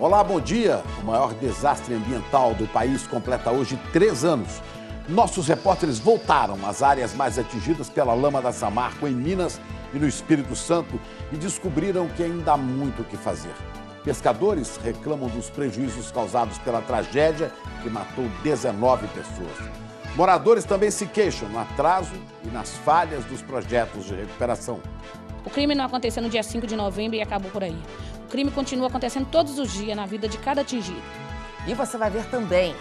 Olá, bom dia. O maior desastre ambiental do país completa hoje 3 anos. Nossos repórteres voltaram às áreas mais atingidas pela lama da Samarco, em Minas e no Espírito Santo, e descobriram que ainda há muito o que fazer. Pescadores reclamam dos prejuízos causados pela tragédia que matou 19 pessoas. Moradores também se queixam no atraso e nas falhas dos projetos de recuperação. O crime não aconteceu no dia 5 de novembro e acabou por aí. O crime continua acontecendo todos os dias na vida de cada atingido. E você vai ver também.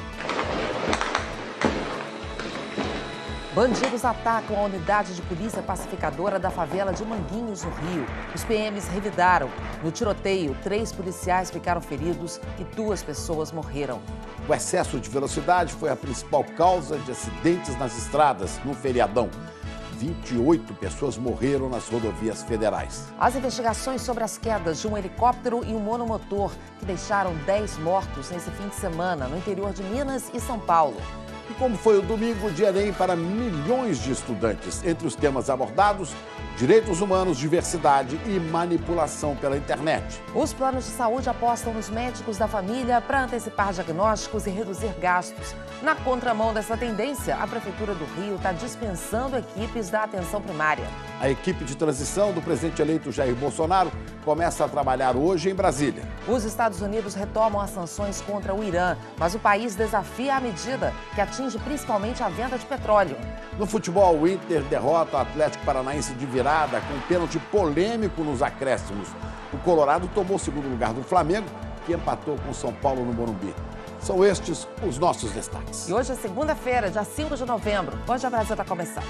Bandidos atacam a unidade de polícia pacificadora da favela de Manguinhos, no Rio. Os PMs revidaram. No tiroteio, 3 policiais ficaram feridos e 2 pessoas morreram. O excesso de velocidade foi a principal causa de acidentes nas estradas no feriadão. 28 pessoas morreram nas rodovias federais. As investigações sobre as quedas de um helicóptero e um monomotor que deixaram 10 mortos nesse fim de semana no interior de Minas e São Paulo. E como foi o domingo de Enem para milhões de estudantes? Entre os temas abordados, direitos humanos, diversidade e manipulação pela internet. Os planos de saúde apostam nos médicos da família para antecipar diagnósticos e reduzir gastos. Na contramão dessa tendência, a Prefeitura do Rio está dispensando equipes da atenção primária. A equipe de transição do presidente eleito Jair Bolsonaro começa a trabalhar hoje em Brasília. Os Estados Unidos retomam as sanções contra o Irã, mas o país desafia a medida que atinge principalmente a venda de petróleo. No futebol, o Inter derrota o Atlético Paranaense de virada com um pênalti polêmico nos acréscimos. O Colorado tomou o segundo lugar do Flamengo, que empatou com o São Paulo no Morumbi. São estes os nossos destaques. E hoje é segunda-feira, dia 5 de novembro. Hoje a Brasil está começando.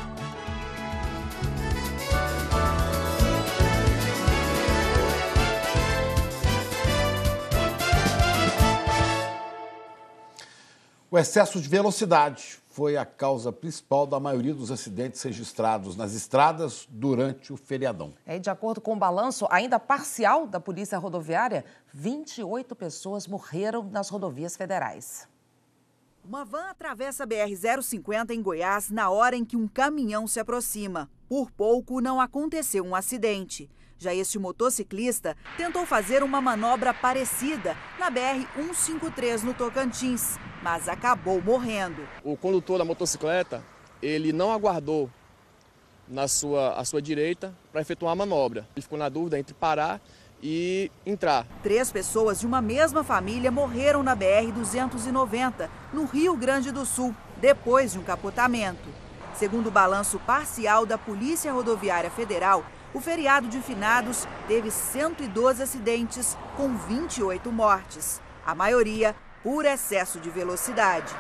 O excesso de velocidade foi a causa principal da maioria dos acidentes registrados nas estradas durante o feriadão. De acordo com o balanço ainda parcial da Polícia Rodoviária, 28 pessoas morreram nas rodovias federais. Uma van atravessa a BR-050 em Goiás na hora em que um caminhão se aproxima. Por pouco não aconteceu um acidente. Já este motociclista tentou fazer uma manobra parecida na BR-153 no Tocantins, mas acabou morrendo. O condutor da motocicleta, ele não aguardou à sua direita para efetuar a manobra. Ele ficou na dúvida entre parar e entrar. 3 pessoas de uma mesma família morreram na BR-290, no Rio Grande do Sul, depois de um capotamento. Segundo o balanço parcial da Polícia Rodoviária Federal, o feriado de finados teve 112 acidentes, com 28 mortes. A maioria por excesso de velocidade.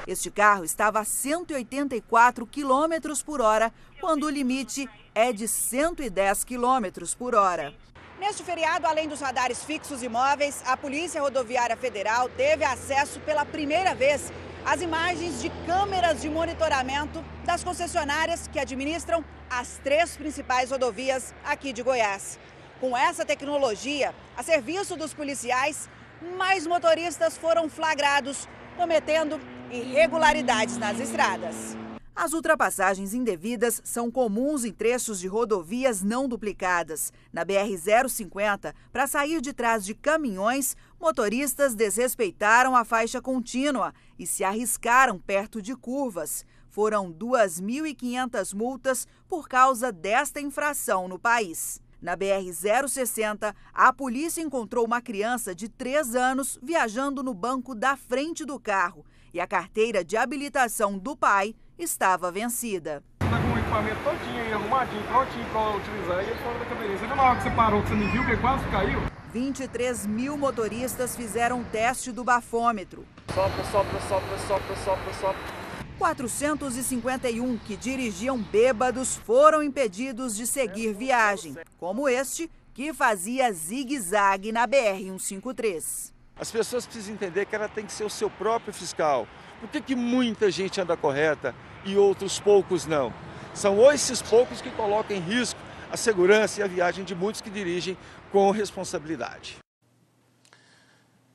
Este carro estava a 184 km por hora, quando o limite é de 110 km por hora. Neste feriado, além dos radares fixos e móveis, a Polícia Rodoviária Federal teve acesso pela primeira vez às imagens de câmeras de monitoramento das concessionárias que administram as 3 principais rodovias aqui de Goiás. Com essa tecnologia, a serviço dos policiais, mais motoristas foram flagrados cometendo irregularidades nas estradas. As ultrapassagens indevidas são comuns em trechos de rodovias não duplicadas. Na BR-050, para sair de trás de caminhões, motoristas desrespeitaram a faixa contínua e se arriscaram perto de curvas. Foram 2.500 multas por causa desta infração no país. Na BR-060, a polícia encontrou uma criança de 3 anos viajando no banco da frente do carro e a carteira de habilitação do pai estava vencida. Está com o equipamento todinho aí, arrumadinho, prontinho para utilizar, e ele fora da cabeça. Você viu na hora que você parou, que você não viu, que ele quase caiu? 23 mil motoristas fizeram o teste do bafômetro. Sopra, sopra, sopra, sopra, sopra, sopra. 451 que dirigiam bêbados foram impedidos de seguir viagem, como este que fazia zigue-zague na BR-153. As pessoas precisam entender que ela tem que ser o seu próprio fiscal. Por que muita gente anda correta e outros poucos não? São esses poucos que colocam em risco a segurança e a viagem de muitos que dirigem com responsabilidade.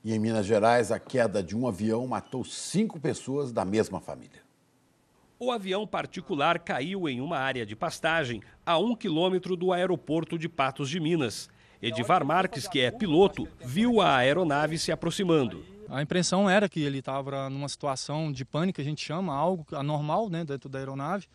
E em Minas Gerais, a queda de um avião matou 5 pessoas da mesma família. O avião particular caiu em uma área de pastagem a 1 quilômetro do aeroporto de Patos de Minas. Edivar Marques, que é piloto, viu a aeronave se aproximando. A impressão era que ele estava numa situação de pânico, a gente chama, algo anormal, né, dentro da aeronave,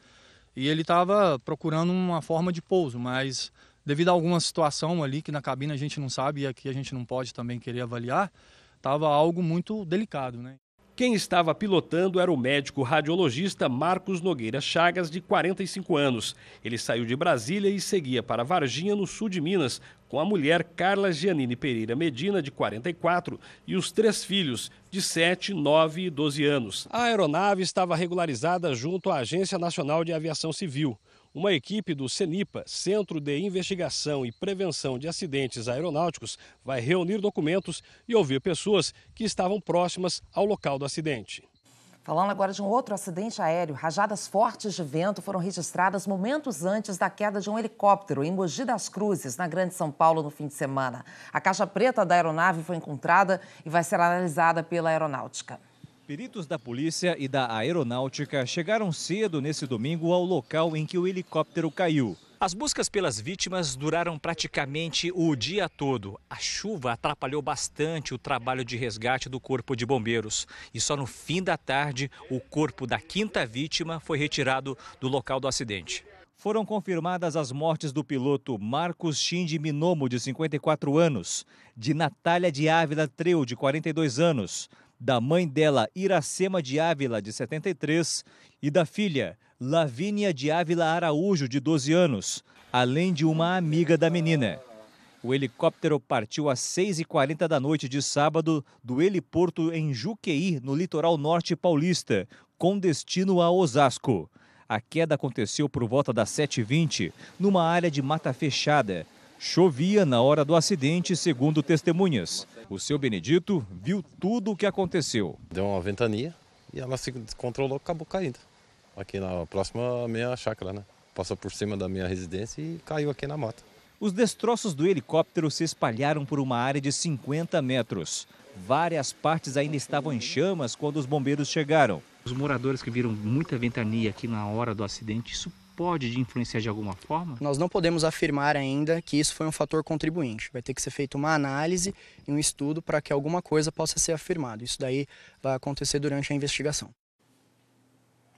e ele estava procurando uma forma de pouso, mas devido a alguma situação ali que na cabine a gente não sabe e aqui a gente não pode também querer avaliar, estava algo muito delicado, né? Quem estava pilotando era o médico radiologista Marcos Nogueira Chagas, de 45 anos. Ele saiu de Brasília e seguia para Varginha, no sul de Minas, com a mulher Carla Giannini Pereira Medina, de 44, e os 3 filhos, de 7, 9 e 12 anos. A aeronave estava regularizada junto à Agência Nacional de Aviação Civil. Uma equipe do CENIPA, Centro de Investigação e Prevenção de Acidentes Aeronáuticos, vai reunir documentos e ouvir pessoas que estavam próximas ao local do acidente. Falando agora de um outro acidente aéreo, rajadas fortes de vento foram registradas momentos antes da queda de um helicóptero em Mogi das Cruzes, na Grande São Paulo, no fim de semana. A caixa preta da aeronave foi encontrada e vai ser analisada pela Aeronáutica. Peritos da polícia e da aeronáutica chegaram cedo nesse domingo ao local em que o helicóptero caiu. As buscas pelas vítimas duraram praticamente o dia todo. A chuva atrapalhou bastante o trabalho de resgate do Corpo de Bombeiros. E só no fim da tarde, o corpo da 5ª vítima foi retirado do local do acidente. Foram confirmadas as mortes do piloto Marcos Shindi Minomo, de 54 anos, de Natália de Ávila Treu, de 42 anos, da mãe dela, Iracema de Ávila, de 73, e da filha, Lavínia de Ávila Araújo, de 12 anos, além de uma amiga da menina. O helicóptero partiu às 6h40 da noite de sábado do heliporto em Juqueí, no litoral norte paulista, com destino a Osasco. A queda aconteceu por volta das 7h20, numa área de mata fechada. Chovia na hora do acidente, segundo testemunhas. O seu Benedito viu tudo o que aconteceu. Deu uma ventania e ela se descontrolou e acabou caindo. Aqui na próxima minha chácara, né? Passou por cima da minha residência e caiu aqui na mata. Os destroços do helicóptero se espalharam por uma área de 50 metros. Várias partes ainda estavam em chamas quando os bombeiros chegaram. Os moradores que viram muita ventania aqui na hora do acidente, isso pode influenciar de alguma forma? Nós não podemos afirmar ainda que isso foi um fator contribuinte. Vai ter que ser feita uma análise e um estudo para que alguma coisa possa ser afirmado. Isso daí vai acontecer durante a investigação.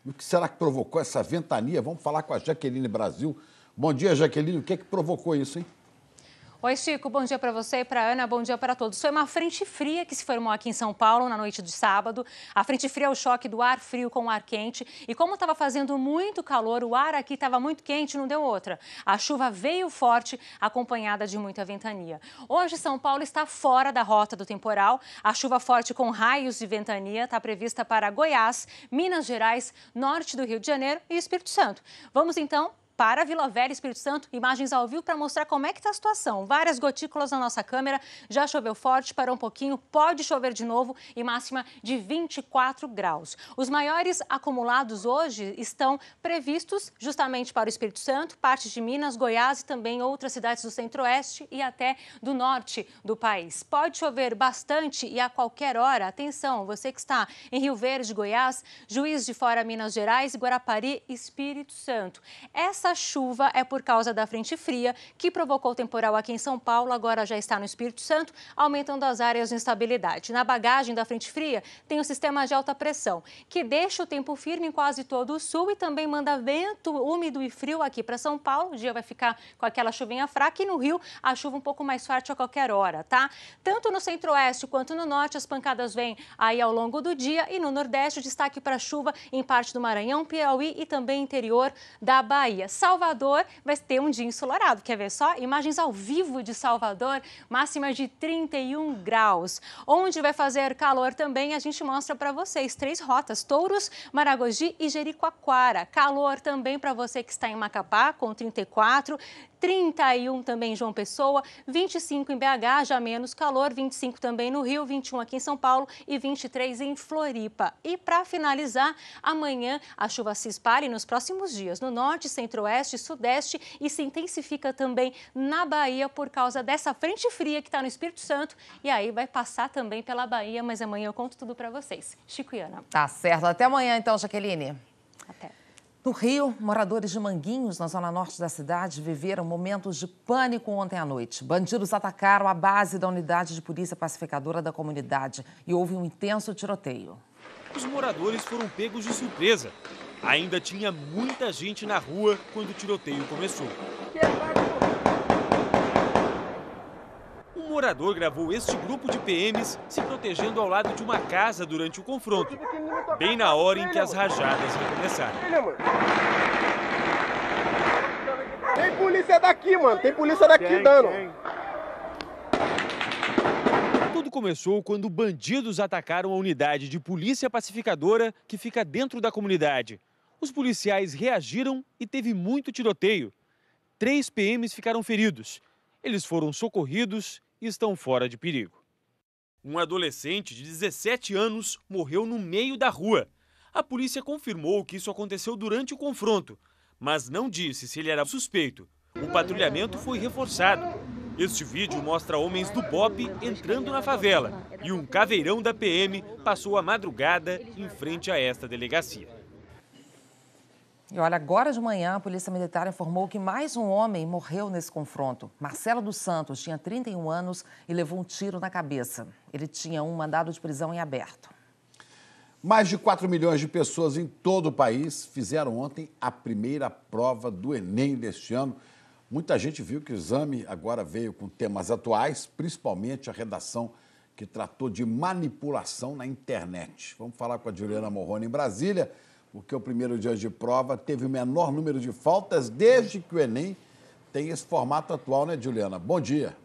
E o que será que provocou essa ventania? Vamos falar com a Jaqueline Brasil. Bom dia, Jaqueline. O que é que provocou isso, hein? Oi, Chico. Bom dia para você e para a Ana. Bom dia para todos. Foi uma frente fria que se formou aqui em São Paulo na noite de sábado. A frente fria é o choque do ar frio com o ar quente. E como estava fazendo muito calor, o ar aqui estava muito quente, não deu outra. A chuva veio forte, acompanhada de muita ventania. Hoje, São Paulo está fora da rota do temporal. A chuva forte com raios de ventania está prevista para Goiás, Minas Gerais, norte do Rio de Janeiro e Espírito Santo. Vamos, então, para Vila Velha, Espírito Santo, imagens ao vivo para mostrar como é que está a situação. Várias gotículas na nossa câmera, já choveu forte, parou um pouquinho, pode chover de novo e máxima de 24 graus. Os maiores acumulados hoje estão previstos justamente para o Espírito Santo, partes de Minas, Goiás e também outras cidades do centro-oeste e até do norte do país. Pode chover bastante e a qualquer hora. Atenção, você que está em Rio Verde, Goiás, Juiz de Fora, Minas Gerais, Guarapari, Espírito Santo. Essa chuva é por causa da frente fria que provocou o temporal aqui em São Paulo, agora já está no Espírito Santo, aumentando as áreas de instabilidade. Na bagagem da frente fria tem o sistema de alta pressão, que deixa o tempo firme em quase todo o sul e também manda vento úmido e frio aqui para São Paulo. O dia vai ficar com aquela chuvinha fraca e no Rio a chuva um pouco mais forte a qualquer hora, tá? Tanto no centro-oeste quanto no norte as pancadas vêm aí ao longo do dia e no nordeste o destaque para chuva em parte do Maranhão, Piauí e também interior da Bahia. Salvador vai ter um dia ensolarado. Quer ver só? Imagens ao vivo de Salvador, máxima de 31 graus. Onde vai fazer calor também, a gente mostra para vocês 3 rotas: Touros, Maragogi e Jericoacoara. Calor também para você que está em Macapá, com 34, 31 também em João Pessoa, 25 em BH, já menos calor, 25 também no Rio, 21 aqui em São Paulo e 23 em Floripa. E para finalizar, amanhã a chuva se espalha nos próximos dias no norte, centro-oeste, sudeste e se intensifica também na Bahia por causa dessa frente fria que está no Espírito Santo e aí vai passar também pela Bahia, mas amanhã eu conto tudo para vocês. Chico e Ana. Tá certo. Até amanhã então, Jaqueline. Até. No Rio, moradores de Manguinhos, na zona norte da cidade, viveram momentos de pânico ontem à noite. Bandidos atacaram a base da unidade de polícia pacificadora da comunidade e houve um intenso tiroteio. Os moradores foram pegos de surpresa. Ainda tinha muita gente na rua quando o tiroteio começou. Um morador gravou este grupo de PMs se protegendo ao lado de uma casa durante o confronto, bem na hora em que as rajadas recomeçaram. Tem polícia daqui, mano. Tem polícia daqui dando. Tudo começou quando bandidos atacaram a unidade de polícia pacificadora que fica dentro da comunidade. Os policiais reagiram e teve muito tiroteio. 3 PMs ficaram feridos. Eles foram socorridos e estão fora de perigo. Um adolescente de 17 anos morreu no meio da rua. A polícia confirmou que isso aconteceu durante o confronto, mas não disse se ele era suspeito. O patrulhamento foi reforçado. Este vídeo mostra homens do BOPE entrando na favela e um caveirão da PM passou a madrugada em frente a esta delegacia. E olha, agora de manhã, a Polícia Militar informou que mais um homem morreu nesse confronto. Marcelo dos Santos tinha 31 anos e levou um tiro na cabeça. Ele tinha um mandado de prisão em aberto. Mais de 4 milhões de pessoas em todo o país fizeram ontem a primeira prova do Enem deste ano. Muita gente viu que o exame agora veio com temas atuais, principalmente a redação que tratou de manipulação na internet. Vamos falar com a Juliana Morrone em Brasília, porque o primeiro dia de prova teve o menor número de faltas desde que o Enem tem esse formato atual, né, Juliana? Bom dia.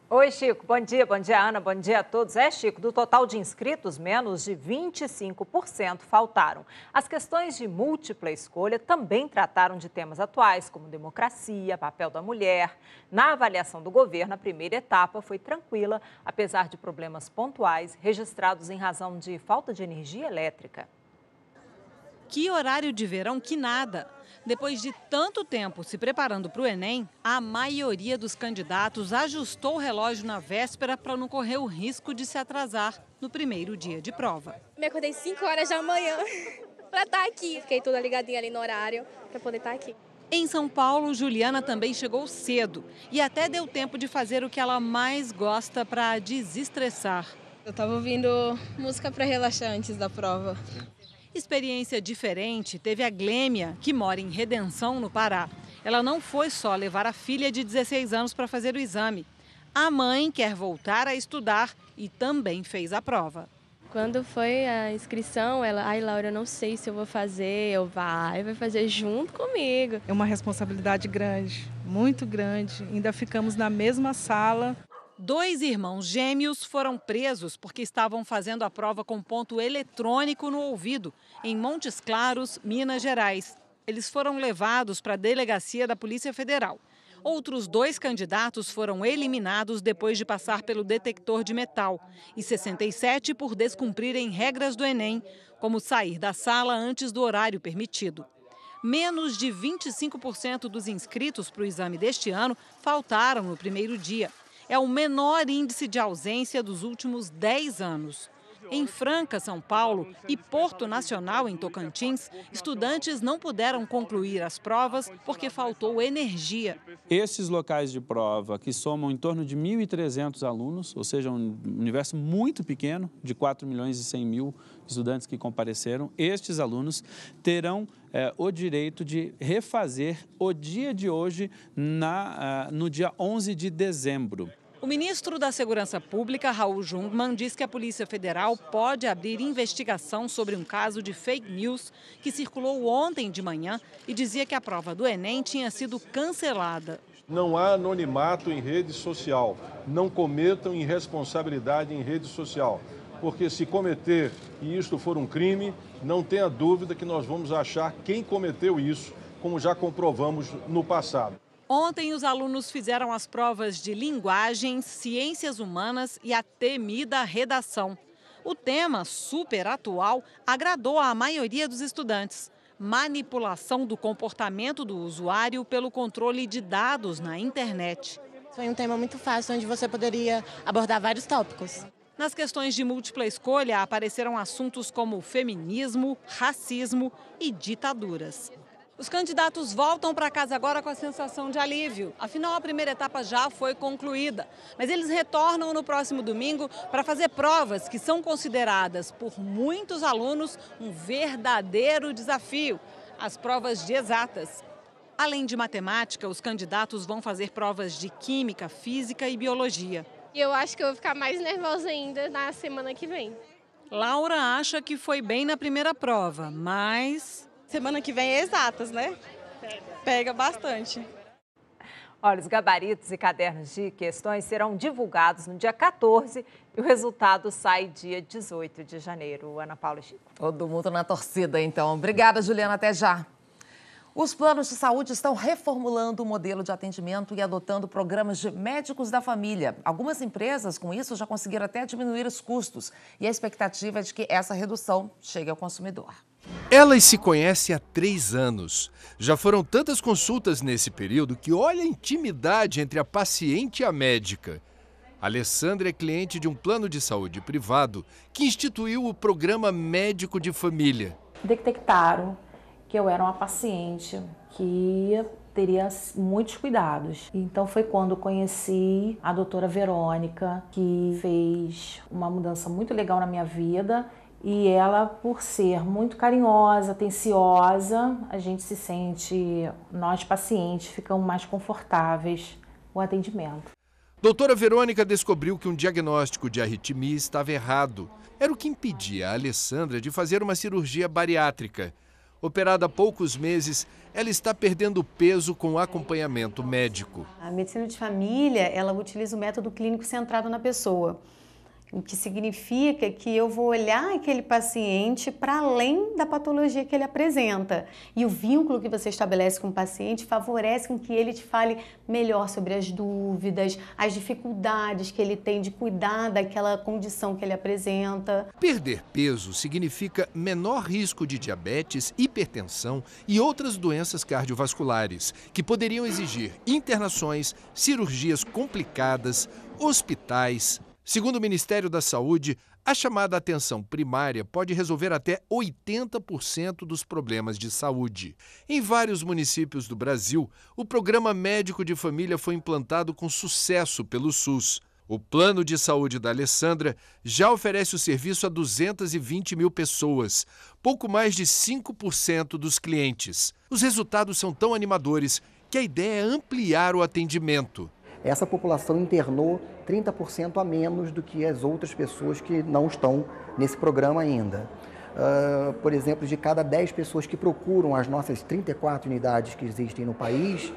Oi, Chico. Bom dia, Ana. Bom dia a todos. Chico, do total de inscritos, menos de 25% faltaram. As questões de múltipla escolha também trataram de temas atuais, como democracia, papel da mulher. Na avaliação do governo, a primeira etapa foi tranquila, apesar de problemas pontuais registrados em razão de falta de energia elétrica. Que horário de verão que nada! Depois de tanto tempo se preparando para o Enem, a maioria dos candidatos ajustou o relógio na véspera para não correr o risco de se atrasar no primeiro dia de prova. Me acordei 5 horas da manhã para estar aqui. Fiquei toda ligadinha ali no horário para poder estar aqui. Em São Paulo, Juliana também chegou cedo e até deu tempo de fazer o que ela mais gosta para desestressar. Eu estava ouvindo música para relaxar antes da prova. Experiência diferente teve a Glêmia, que mora em Redenção, no Pará. Ela não foi só levar a filha de 16 anos para fazer o exame. A mãe quer voltar a estudar e também fez a prova. Quando foi a inscrição, ela, Laura, eu não sei se eu vou fazer, vai fazer junto comigo. É uma responsabilidade grande, muito grande. Ainda ficamos na mesma sala. 2 irmãos gêmeos foram presos porque estavam fazendo a prova com ponto eletrônico no ouvido, em Montes Claros, Minas Gerais. Eles foram levados para a delegacia da Polícia Federal. Outros 2 candidatos foram eliminados depois de passar pelo detector de metal e 67 por descumprirem regras do Enem, como sair da sala antes do horário permitido. Menos de 25% dos inscritos para o exame deste ano faltaram no primeiro dia. É o menor índice de ausência dos últimos 10 anos. Em Franca, São Paulo, e Porto Nacional, em Tocantins, estudantes não puderam concluir as provas porque faltou energia. Esses locais de prova, que somam em torno de 1.300 alunos, ou seja, um universo muito pequeno, de 4 milhões e 100 mil estudantes que compareceram, estes alunos terão o direito de refazer o dia de hoje no dia 11 de dezembro. O ministro da Segurança Pública, Raul Jungmann, diz que a Polícia Federal pode abrir investigação sobre um caso de fake news que circulou ontem de manhã e dizia que a prova do Enem tinha sido cancelada. Não há anonimato em rede social. Não cometam irresponsabilidade em rede social. Porque se cometer e isto for um crime, não tenha dúvida que nós vamos achar quem cometeu isso, como já comprovamos no passado. Ontem, os alunos fizeram as provas de linguagens, ciências humanas e a temida redação. O tema, super atual, agradou à maioria dos estudantes. Manipulação do comportamento do usuário pelo controle de dados na internet. Foi um tema muito fácil, onde você poderia abordar vários tópicos. Nas questões de múltipla escolha, apareceram assuntos como feminismo, racismo e ditaduras. Os candidatos voltam para casa agora com a sensação de alívio. Afinal, a primeira etapa já foi concluída. Mas eles retornam no próximo domingo para fazer provas que são consideradas por muitos alunos um verdadeiro desafio. As provas de exatas. Além de matemática, os candidatos vão fazer provas de química, física e biologia. E eu acho que eu vou ficar mais nervosa ainda na semana que vem. Laura acha que foi bem na primeira prova, mas... Semana que vem é exatas, né? Pega bastante. Olha, os gabaritos e cadernos de questões serão divulgados no dia 14 e o resultado sai dia 18 de janeiro. Ana Paula e Chico. Todo mundo na torcida, então. Obrigada, Juliana. Até já. Os planos de saúde estão reformulando o modelo de atendimento e adotando programas de médicos da família. Algumas empresas, com isso, já conseguiram até diminuir os custos. E a expectativa é de que essa redução chegue ao consumidor. Elas se conhecem há 3 anos. Já foram tantas consultas nesse período que olha a intimidade entre a paciente e a médica. Alessandra é cliente de um plano de saúde privado que instituiu o programa Médico de Família. Detectaram que eu era uma paciente que teria muitos cuidados. Então foi quando conheci a doutora Verônica, que fez uma mudança muito legal na minha vida. E ela, por ser muito carinhosa, atenciosa, a gente se sente, nós pacientes, ficamos mais confortáveis com o atendimento. Doutora Verônica descobriu que um diagnóstico de arritmia estava errado. Era o que impedia a Alessandra de fazer uma cirurgia bariátrica. Operada há poucos meses, ela está perdendo peso com acompanhamento médico. A medicina de família, ela utiliza o método clínico centrado na pessoa. O que significa que eu vou olhar aquele paciente para além da patologia que ele apresenta. E o vínculo que você estabelece com o paciente favorece com que ele te fale melhor sobre as dúvidas, as dificuldades que ele tem de cuidar daquela condição que ele apresenta. Perder peso significa menor risco de diabetes, hipertensão e outras doenças cardiovasculares, que poderiam exigir internações, cirurgias complicadas, hospitais. Segundo o Ministério da Saúde, a chamada atenção primária pode resolver até 80% dos problemas de saúde. Em vários municípios do Brasil, o programa Médico de Família foi implantado com sucesso pelo SUS. O plano de saúde da Alessandra já oferece o serviço a 220 mil pessoas, pouco mais de 5% dos clientes. Os resultados são tão animadores que a ideia é ampliar o atendimento. Essa população internou 30% a menos do que as outras pessoas que não estão nesse programa ainda. Por exemplo, de cada 10 pessoas que procuram as nossas 34 unidades que existem no país,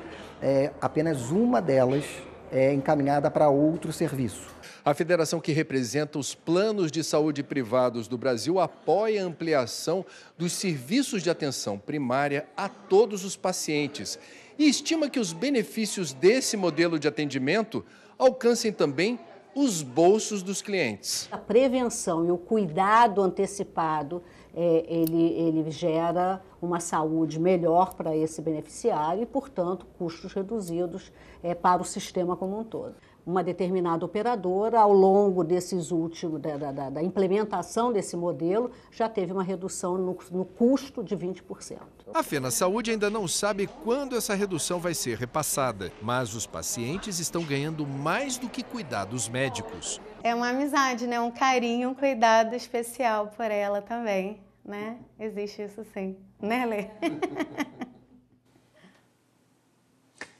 apenas uma delas é encaminhada para outro serviço. A federação que representa os planos de saúde privados do Brasil apoia a ampliação dos serviços de atenção primária a todos os pacientes e estima que os benefícios desse modelo de atendimento alcancem também os bolsos dos clientes. A prevenção e o cuidado antecipado, ele gera uma saúde melhor para esse beneficiário e, portanto, custos reduzidos para o sistema como um todo. Uma determinada operadora, ao longo desses últimos, da implementação desse modelo, já teve uma redução no custo de 20%. A Fena Saúde ainda não sabe quando essa redução vai ser repassada, mas os pacientes estão ganhando mais do que cuidados médicos. É uma amizade, né? Um carinho, um cuidado especial por ela também, né? Existe isso sim, né, Lê?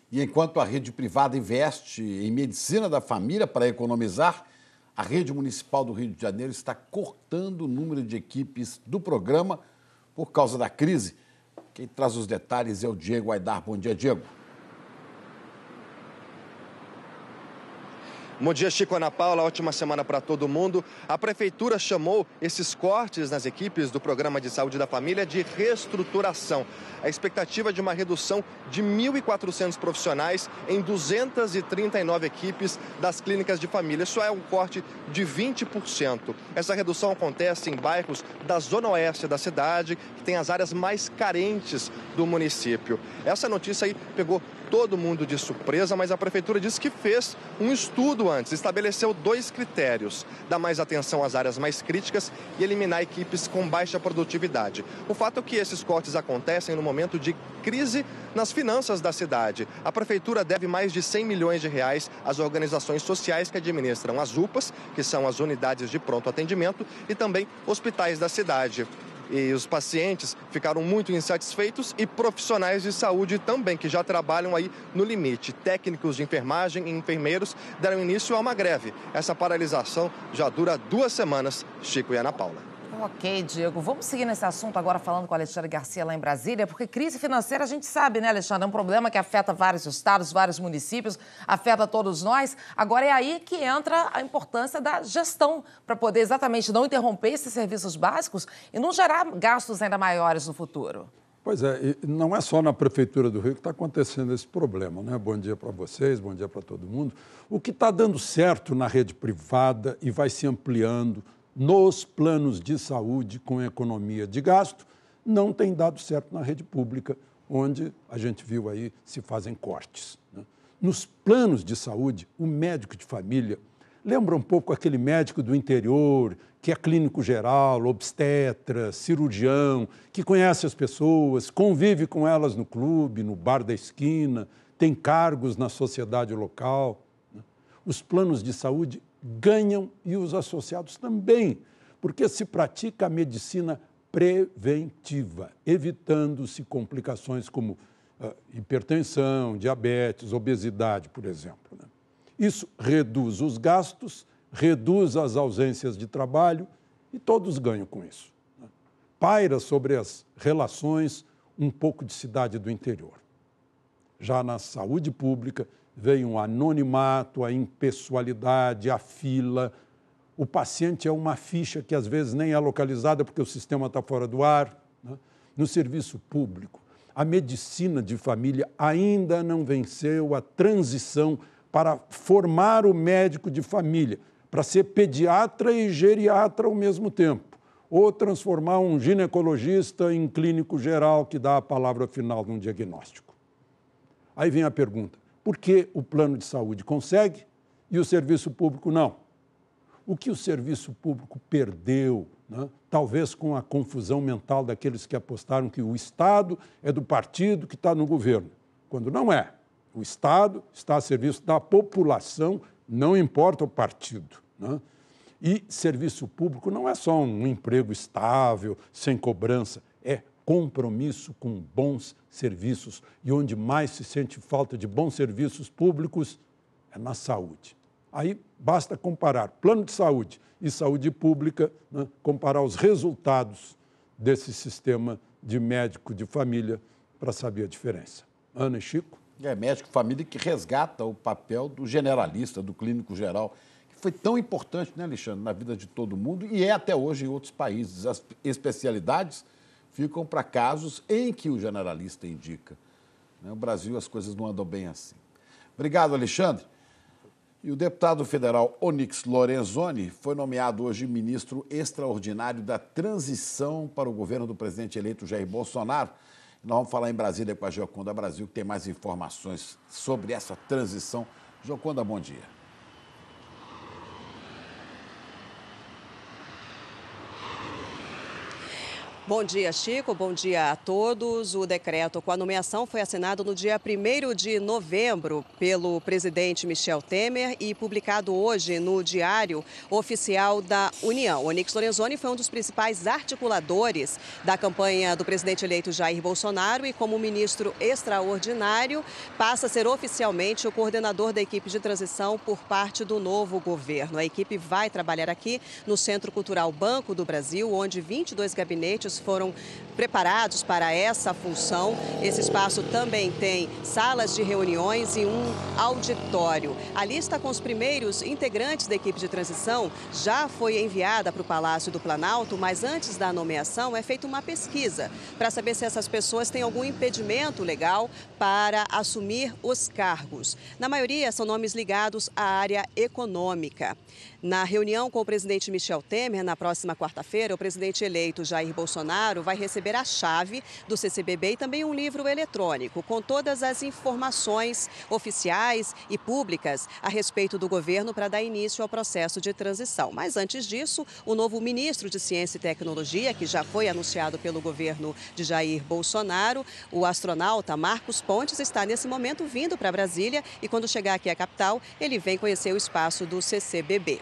E enquanto a rede privada investe em medicina da família para economizar, a rede municipal do Rio de Janeiro está cortando o número de equipes do programa por causa da crise. Quem traz os detalhes é o Diego Aidar. Bom dia, Diego. Bom dia, Chico, Ana Paula. Ótima semana para todo mundo. A Prefeitura chamou esses cortes nas equipes do Programa de Saúde da Família de reestruturação. A expectativa é de uma redução de 1.400 profissionais em 239 equipes das clínicas de família. Isso é um corte de 20%. Essa redução acontece em bairros da zona oeste da cidade, que tem as áreas mais carentes do município. Essa notícia aí pegou todo mundo de surpresa, mas a Prefeitura disse que fez um estudo antes, estabeleceu 2 critérios: dar mais atenção às áreas mais críticas e eliminar equipes com baixa produtividade. O fato é que esses cortes acontecem no momento de crise nas finanças da cidade. A Prefeitura deve mais de 100 milhões de reais às organizações sociais que administram as UPAs, que são as unidades de pronto atendimento, e também hospitais da cidade. E os pacientes ficaram muito insatisfeitos e profissionais de saúde também, que já trabalham aí no limite. Técnicos de enfermagem e enfermeiros deram início a uma greve. Essa paralisação já dura 2 semanas. Chico e Ana Paula. Ok, Diego. Vamos seguir nesse assunto agora falando com o Alexandre Garcia lá em Brasília, porque crise financeira a gente sabe, né, Alexandre? É um problema que afeta vários estados, vários municípios, afeta todos nós. Agora é aí que entra a importância da gestão para poder exatamente não interromper esses serviços básicos e não gerar gastos ainda maiores no futuro. Pois é, e não é só na Prefeitura do Rio que está acontecendo esse problema, né? Bom dia para vocês, bom dia para todo mundo. O que está dando certo na rede privada e vai se ampliando nos planos de saúde com economia de gasto, não tem dado certo na rede pública, onde a gente viu aí se fazem cortes, né? Nos planos de saúde, o médico de família lembra um pouco aquele médico do interior, que é clínico geral, obstetra, cirurgião, que conhece as pessoas, convive com elas no clube, no bar da esquina, tem cargos na sociedade local, né? Os planos de saúde ganham e os associados também, porque se pratica a medicina preventiva, evitando-se complicações como hipertensão, diabetes, obesidade, por exemplo, né? Isso reduz os gastos, reduz as ausências de trabalho e todos ganham com isso, né? Paira sobre as relações um pouco de cidade do interior. Já na saúde pública, veio um anonimato, a impessoalidade, a fila. O paciente é uma ficha que às vezes nem é localizada porque o sistema está fora do ar, né? No serviço público, a medicina de família ainda não venceu a transição para formar o médico de família, para ser pediatra e geriatra ao mesmo tempo, ou transformar um ginecologista em clínico geral que dá a palavra final num diagnóstico. Aí vem a pergunta: por que o plano de saúde consegue e o serviço público não? O que o serviço público perdeu, né? Talvez com a confusão mental daqueles que apostaram que o Estado é do partido que está no governo, quando não é. O Estado está a serviço da população, não importa o partido, né? E serviço público não é só um emprego estável, sem cobrança, é compromisso com bons serviços. E onde mais se sente falta de bons serviços públicos é na saúde. Aí basta comparar plano de saúde e saúde pública, né? Comparar os resultados desse sistema de médico de família para saber a diferença. Ana e Chico? É médico de família que resgata o papel do generalista, do clínico geral, que foi tão importante, né, Alexandre, na vida de todo mundo e é até hoje em outros países. As especialidades ficam para casos em que o generalista indica. No Brasil, as coisas não andam bem assim. Obrigado, Alexandre. E o deputado federal Onyx Lorenzoni foi nomeado hoje ministro extraordinário da transição para o governo do presidente eleito Jair Bolsonaro. Nós vamos falar em Brasília com a Gioconda Brasil, que tem mais informações sobre essa transição. Gioconda, bom dia. Bom dia, Chico. Bom dia a todos. O decreto com a nomeação foi assinado no dia 1º de novembro pelo presidente Michel Temer e publicado hoje no Diário Oficial da União. Onyx Lorenzoni foi um dos principais articuladores da campanha do presidente eleito Jair Bolsonaro e, como ministro extraordinário, passa a ser oficialmente o coordenador da equipe de transição por parte do novo governo. A equipe vai trabalhar aqui no Centro Cultural Banco do Brasil, onde 22 gabinetes foram preparados para essa função. Esse espaço também tem salas de reuniões e um auditório. A lista com os primeiros integrantes da equipe de transição já foi enviada para o Palácio do Planalto, mas antes da nomeação é feita uma pesquisa para saber se essas pessoas têm algum impedimento legal para assumir os cargos. Na maioria, são nomes ligados à área econômica. Na reunião com o presidente Michel Temer, na próxima quarta-feira, o presidente eleito Jair Bolsonaro Bolsonaro vai receber a chave do CCBB e também um livro eletrônico com todas as informações oficiais e públicas a respeito do governo para dar início ao processo de transição. Mas antes disso, o novo ministro de Ciência e Tecnologia, que já foi anunciado pelo governo de Jair Bolsonaro, o astronauta Marcos Pontes, está nesse momento vindo para Brasília e quando chegar aqui à capital, ele vem conhecer o espaço do CCBB.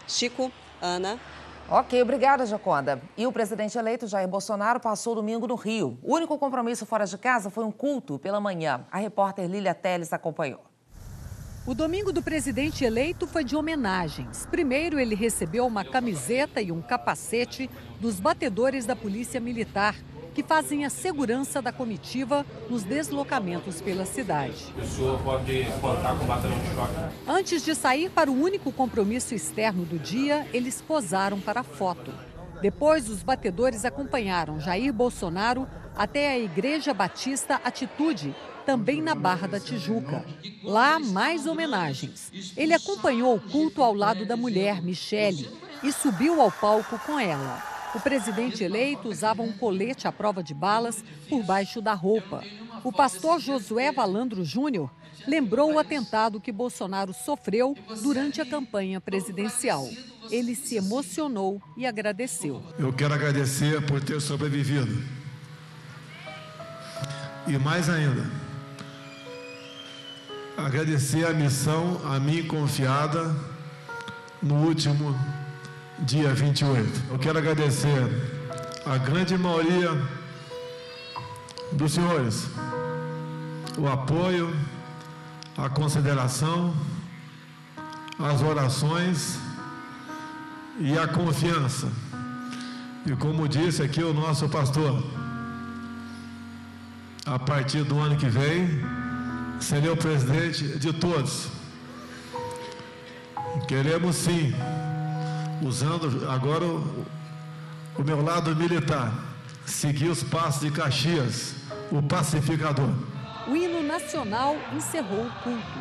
Chico, Ana. Ok, obrigada, Joconda. E o presidente eleito Jair Bolsonaro passou domingo no Rio. O único compromisso fora de casa foi um culto pela manhã. A repórter Lília Teles acompanhou. O domingo do presidente eleito foi de homenagens. Primeiro, ele recebeu uma camiseta e um capacete dos batedores da Polícia Militar, que fazem a segurança da comitiva nos deslocamentos pela cidade. A pessoa pode contar com batalhão de choque. Antes de sair para o único compromisso externo do dia, eles posaram para a foto. Depois, os batedores acompanharam Jair Bolsonaro até a Igreja Batista Atitude, também na Barra da Tijuca. Lá, mais homenagens. Ele acompanhou o culto ao lado da mulher, Michele, e subiu ao palco com ela. O presidente eleito usava um colete à prova de balas por baixo da roupa. O pastor Josué Valandro Júnior lembrou o atentado que Bolsonaro sofreu durante a campanha presidencial. Ele se emocionou e agradeceu. Eu quero agradecer por ter sobrevivido. E mais ainda, agradecer a missão a mim confiada no último dia 28. Eu quero agradecer a grande maioria dos senhores, o apoio, a consideração, as orações e a confiança. E como disse aqui o nosso pastor, a partir do ano que vem, serei o presidente de todos. Queremos sim, usando agora o meu lado militar, seguir os passos de Caxias, o pacificador. O hino nacional encerrou o culto.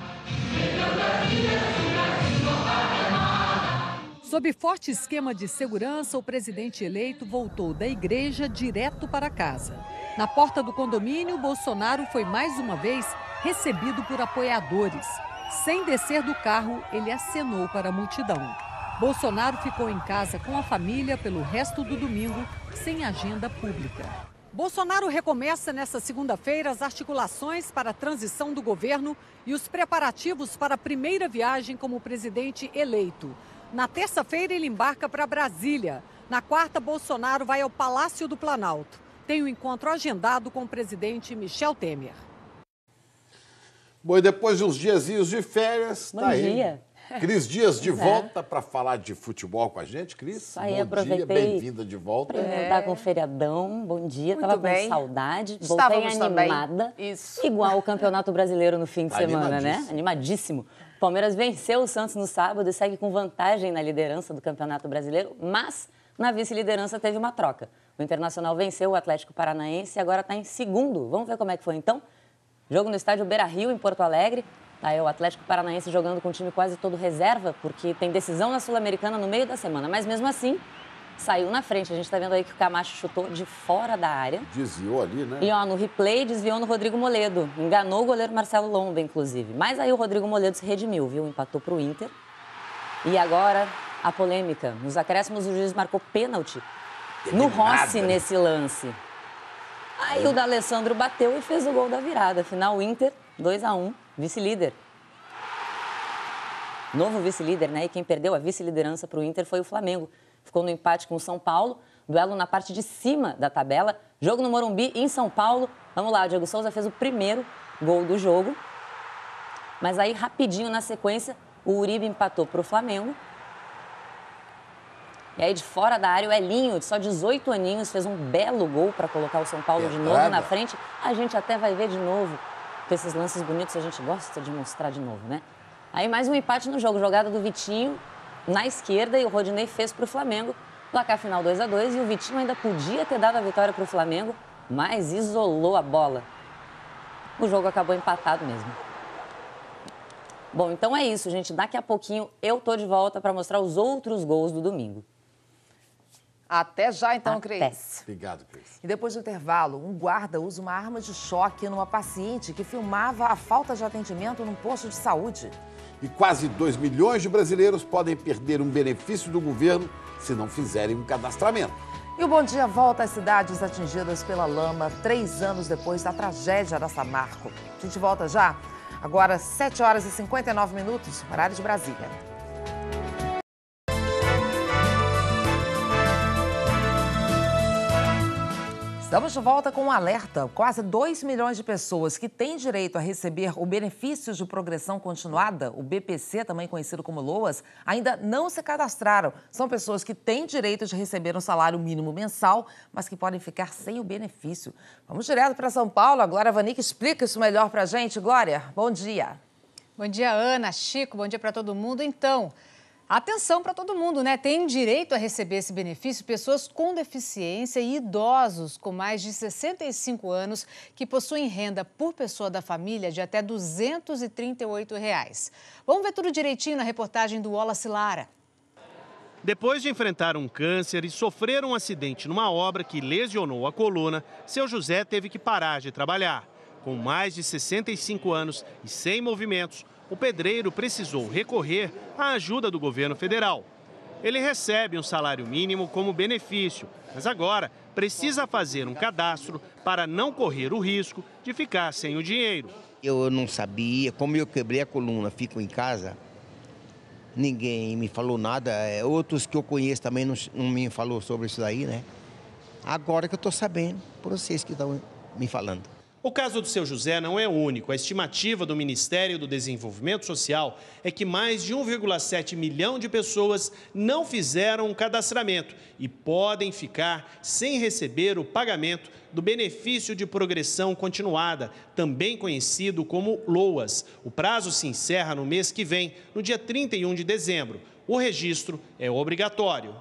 Sob forte esquema de segurança, o presidente eleito voltou da igreja direto para casa. Na porta do condomínio, Bolsonaro foi mais uma vez recebido por apoiadores. Sem descer do carro, ele acenou para a multidão. Bolsonaro ficou em casa com a família pelo resto do domingo, sem agenda pública. Bolsonaro recomeça nesta segunda-feira as articulações para a transição do governo e os preparativos para a primeira viagem como presidente eleito. Na terça-feira, ele embarca para Brasília. Na quarta, Bolsonaro vai ao Palácio do Planalto. Tem um encontro agendado com o presidente Michel Temer. Bom, e depois de uns diazinhos de férias, Bom dia. Cris Dias de volta para falar de futebol com a gente. Cris, aí, bom aproveitei dia, bem-vinda de volta. Para voltar com o feriadão, bom dia, estava com saudade, voltei animada, Isso. igual o Campeonato Brasileiro no fim de semana, né? Animadíssimo. O Palmeiras venceu o Santos no sábado e segue com vantagem na liderança do Campeonato Brasileiro, mas na vice-liderança teve uma troca. O Internacional venceu o Atlético Paranaense e agora está em segundo. Vamos ver como é que foi então? Jogo no estádio Beira-Rio, em Porto Alegre. Aí o Atlético Paranaense jogando com o time quase todo reserva, porque tem decisão na Sul-Americana no meio da semana. Mas mesmo assim, saiu na frente. A gente está vendo aí que o Camacho chutou de fora da área. Desviou ali, né? E ó, no replay desviou no Rodrigo Moledo. Enganou o goleiro Marcelo Lomba, inclusive. Mas aí o Rodrigo Moledo se redimiu, viu? Empatou para o Inter. E agora a polêmica. Nos acréscimos, o juiz marcou pênalti no Rossi nesse lance. Aí o D'Alessandro bateu e fez o gol da virada. Final, Inter 2-1, vice-líder. Novo vice-líder, né? E quem perdeu a vice-liderança para o Inter foi o Flamengo. Ficou no empate com o São Paulo. Duelo na parte de cima da tabela. Jogo no Morumbi, em São Paulo. Vamos lá, o Diego Souza fez o primeiro gol do jogo. Mas aí, rapidinho na sequência, o Uribe empatou para o Flamengo. E aí, de fora da área, o Elinho, de só 18 aninhos, fez um belo gol para colocar o São Paulo de novo na frente. A gente até vai ver de novo, porque esses lances bonitos a gente gosta de mostrar de novo, né? Aí, mais um empate no jogo. Jogada do Vitinho na esquerda e o Rodinei fez para o Flamengo. Placar final 2-2 e o Vitinho ainda podia ter dado a vitória para o Flamengo, mas isolou a bola. O jogo acabou empatado mesmo. Bom, então é isso, gente. Daqui a pouquinho eu tô de volta para mostrar os outros gols do domingo. Até já, então, Cris. Obrigado, Cris. E depois do intervalo, um guarda usa uma arma de choque numa paciente que filmava a falta de atendimento num posto de saúde. E quase 2 milhões de brasileiros podem perder um benefício do governo se não fizerem um cadastramento. E o Bom Dia volta às cidades atingidas pela lama 3 anos depois da tragédia da Samarco. A gente volta já? Agora, 7 horas e 59 minutos, horário de Brasília. Estamos de volta com um alerta. Quase 2 milhões de pessoas que têm direito a receber o benefício de progressão continuada, o BPC, também conhecido como LOAS, ainda não se cadastraram. São pessoas que têm direito de receber um salário mínimo mensal, mas que podem ficar sem o benefício. Vamos direto para São Paulo. A Glória Vanik explica isso melhor para a gente. Glória, bom dia. Bom dia, Ana, Chico, bom dia para todo mundo. Então, atenção para todo mundo, né? Tem direito a receber esse benefício pessoas com deficiência e idosos com mais de 65 anos que possuem renda por pessoa da família de até R$ 238. Vamos ver tudo direitinho na reportagem do Wallace Lara. Depois de enfrentar um câncer e sofrer um acidente numa obra que lesionou a coluna, seu José teve que parar de trabalhar. Com mais de 65 anos e sem movimentos, o pedreiro precisou recorrer à ajuda do governo federal. Ele recebe um salário mínimo como benefício, mas agora precisa fazer um cadastro para não correr o risco de ficar sem o dinheiro. Eu não sabia, como eu quebrei a coluna, fico em casa, ninguém me falou nada. Outros que eu conheço também não me falou sobre isso daí, né? Agora que eu estou sabendo, por vocês que estão me falando. O caso do seu José não é único. A estimativa do Ministério do Desenvolvimento Social é que mais de 1,7 milhão de pessoas não fizeram um cadastramento e podem ficar sem receber o pagamento do benefício de progressão continuada, também conhecido como LOAS. O prazo se encerra no mês que vem, no dia 31 de dezembro. O registro é obrigatório.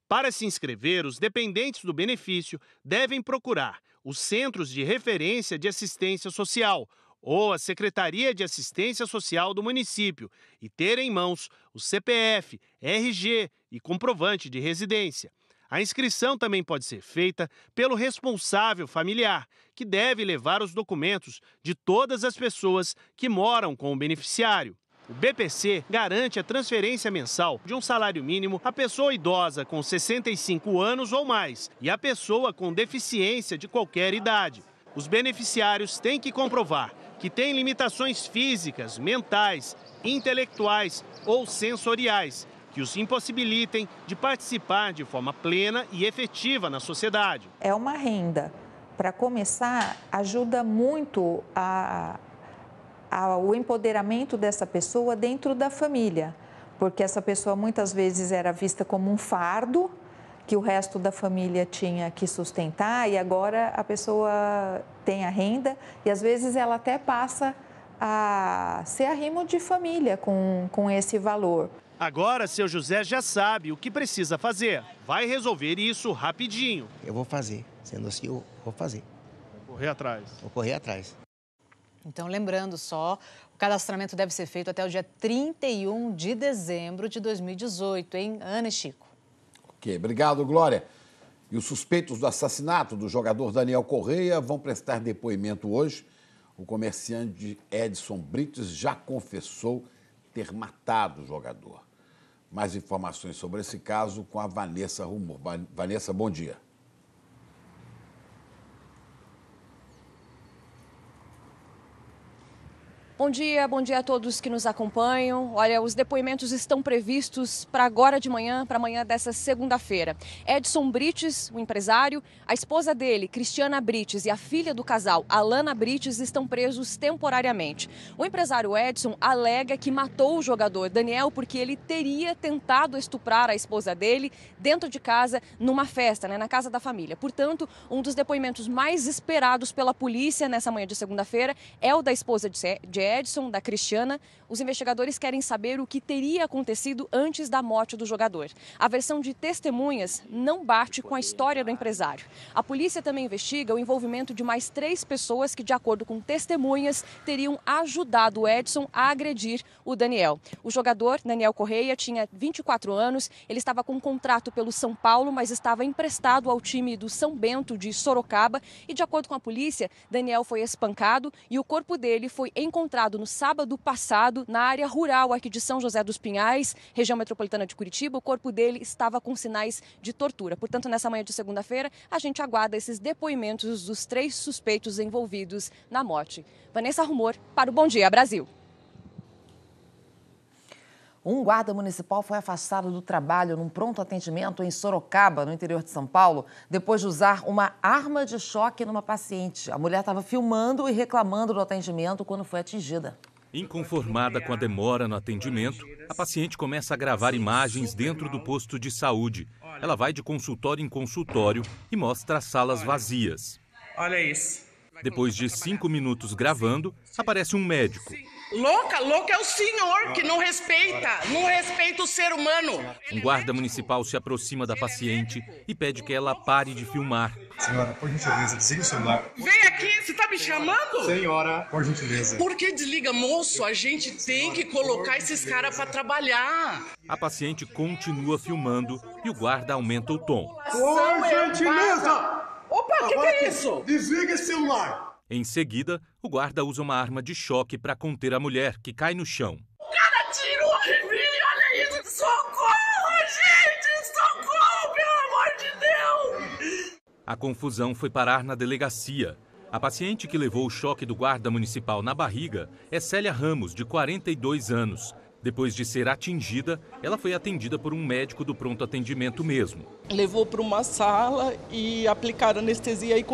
Para se inscrever, os dependentes do benefício devem procurar os Centros de Referência de Assistência Social ou a Secretaria de Assistência Social do município e ter em mãos o CPF, RG e comprovante de residência. A inscrição também pode ser feita pelo responsável familiar, que deve levar os documentos de todas as pessoas que moram com o beneficiário. O BPC garante a transferência mensal de um salário mínimo à pessoa idosa com 65 anos ou mais e à pessoa com deficiência de qualquer idade. Os beneficiários têm que comprovar que têm limitações físicas, mentais, intelectuais ou sensoriais que os impossibilitem de participar de forma plena e efetiva na sociedade. É uma renda. Para começar, ajuda muito o empoderamento dessa pessoa dentro da família, porque essa pessoa muitas vezes era vista como um fardo que o resto da família tinha que sustentar e agora a pessoa tem a renda e às vezes ela até passa a ser arrimo de família com esse valor. Agora, seu José já sabe o que precisa fazer. Vai resolver isso rapidinho. Eu vou fazer, sendo assim eu vou fazer. Vou correr atrás. Vou correr atrás. Então, lembrando só, o cadastramento deve ser feito até o dia 31 de dezembro de 2018, hein, Ana e Chico? Ok, obrigado, Glória. E os suspeitos do assassinato do jogador Daniel Correia vão prestar depoimento hoje. O comerciante Edson Brites já confessou ter matado o jogador. Mais informações sobre esse caso com a Vanessa Rumor. Vanessa, bom dia. Bom dia a todos que nos acompanham. Olha, os depoimentos estão previstos para agora de manhã, para amanhã dessa segunda-feira. Edson Brites, o empresário, a esposa dele, Cristiana Brites, e a filha do casal, Alana Brites, estão presos temporariamente. O empresário Edson alega que matou o jogador Daniel porque ele teria tentado estuprar a esposa dele dentro de casa, numa festa, na casa da família. Portanto, um dos depoimentos mais esperados pela polícia nessa manhã de segunda-feira é o da esposa de Edson, da Cristiana, os investigadores querem saber o que teria acontecido antes da morte do jogador. A versão de testemunhas não bate com a história do empresário. A polícia também investiga o envolvimento de mais 3 pessoas que, de acordo com testemunhas, teriam ajudado o Edson a agredir o Daniel. O jogador, Daniel Correia, tinha 24 anos, ele estava com um contrato pelo São Paulo, mas estava emprestado ao time do São Bento de Sorocaba e, de acordo com a polícia, Daniel foi espancado e o corpo dele foi encontrado no sábado passado na área rural aqui de São José dos Pinhais, região metropolitana de Curitiba. O corpo dele estava com sinais de tortura. Portanto, nessa manhã de segunda-feira, a gente aguarda esses depoimentos dos 3 suspeitos envolvidos na morte. Vanessa Rumor, para o Bom Dia Brasil. Um guarda municipal foi afastado do trabalho num pronto atendimento em Sorocaba, no interior de São Paulo, depois de usar uma arma de choque numa paciente. A mulher estava filmando e reclamando do atendimento quando foi atingida. Inconformada com a demora no atendimento, a paciente começa a gravar imagens dentro do posto de saúde. Ela vai de consultório em consultório e mostra as salas vazias. Olha isso. Depois de 5 minutos gravando, aparece um médico. Louca é o senhor que não respeita o ser humano. Um guarda municipal se aproxima da paciente e pede que ela pare de filmar. Senhora, por gentileza, desliga o celular. Vem aqui, você tá me chamando? Senhora, por gentileza. Por que desliga, moço? A gente tem que colocar esses caras pra trabalhar. A paciente continua filmando e o guarda aumenta o tom. Por gentileza! Opa, o que é isso? Desliga esse celular. Em seguida, o guarda usa uma arma de choque para conter a mulher, que cai no chão. O cara tirou em mim, olha isso! Socorro, gente! Socorro, pelo amor de Deus! A confusão foi parar na delegacia. A paciente que levou o choque do guarda municipal na barriga é Célia Ramos, de 42 anos. Depois de ser atingida, ela foi atendida por um médico do pronto atendimento mesmo. Levou para uma sala e aplicaram anestesia e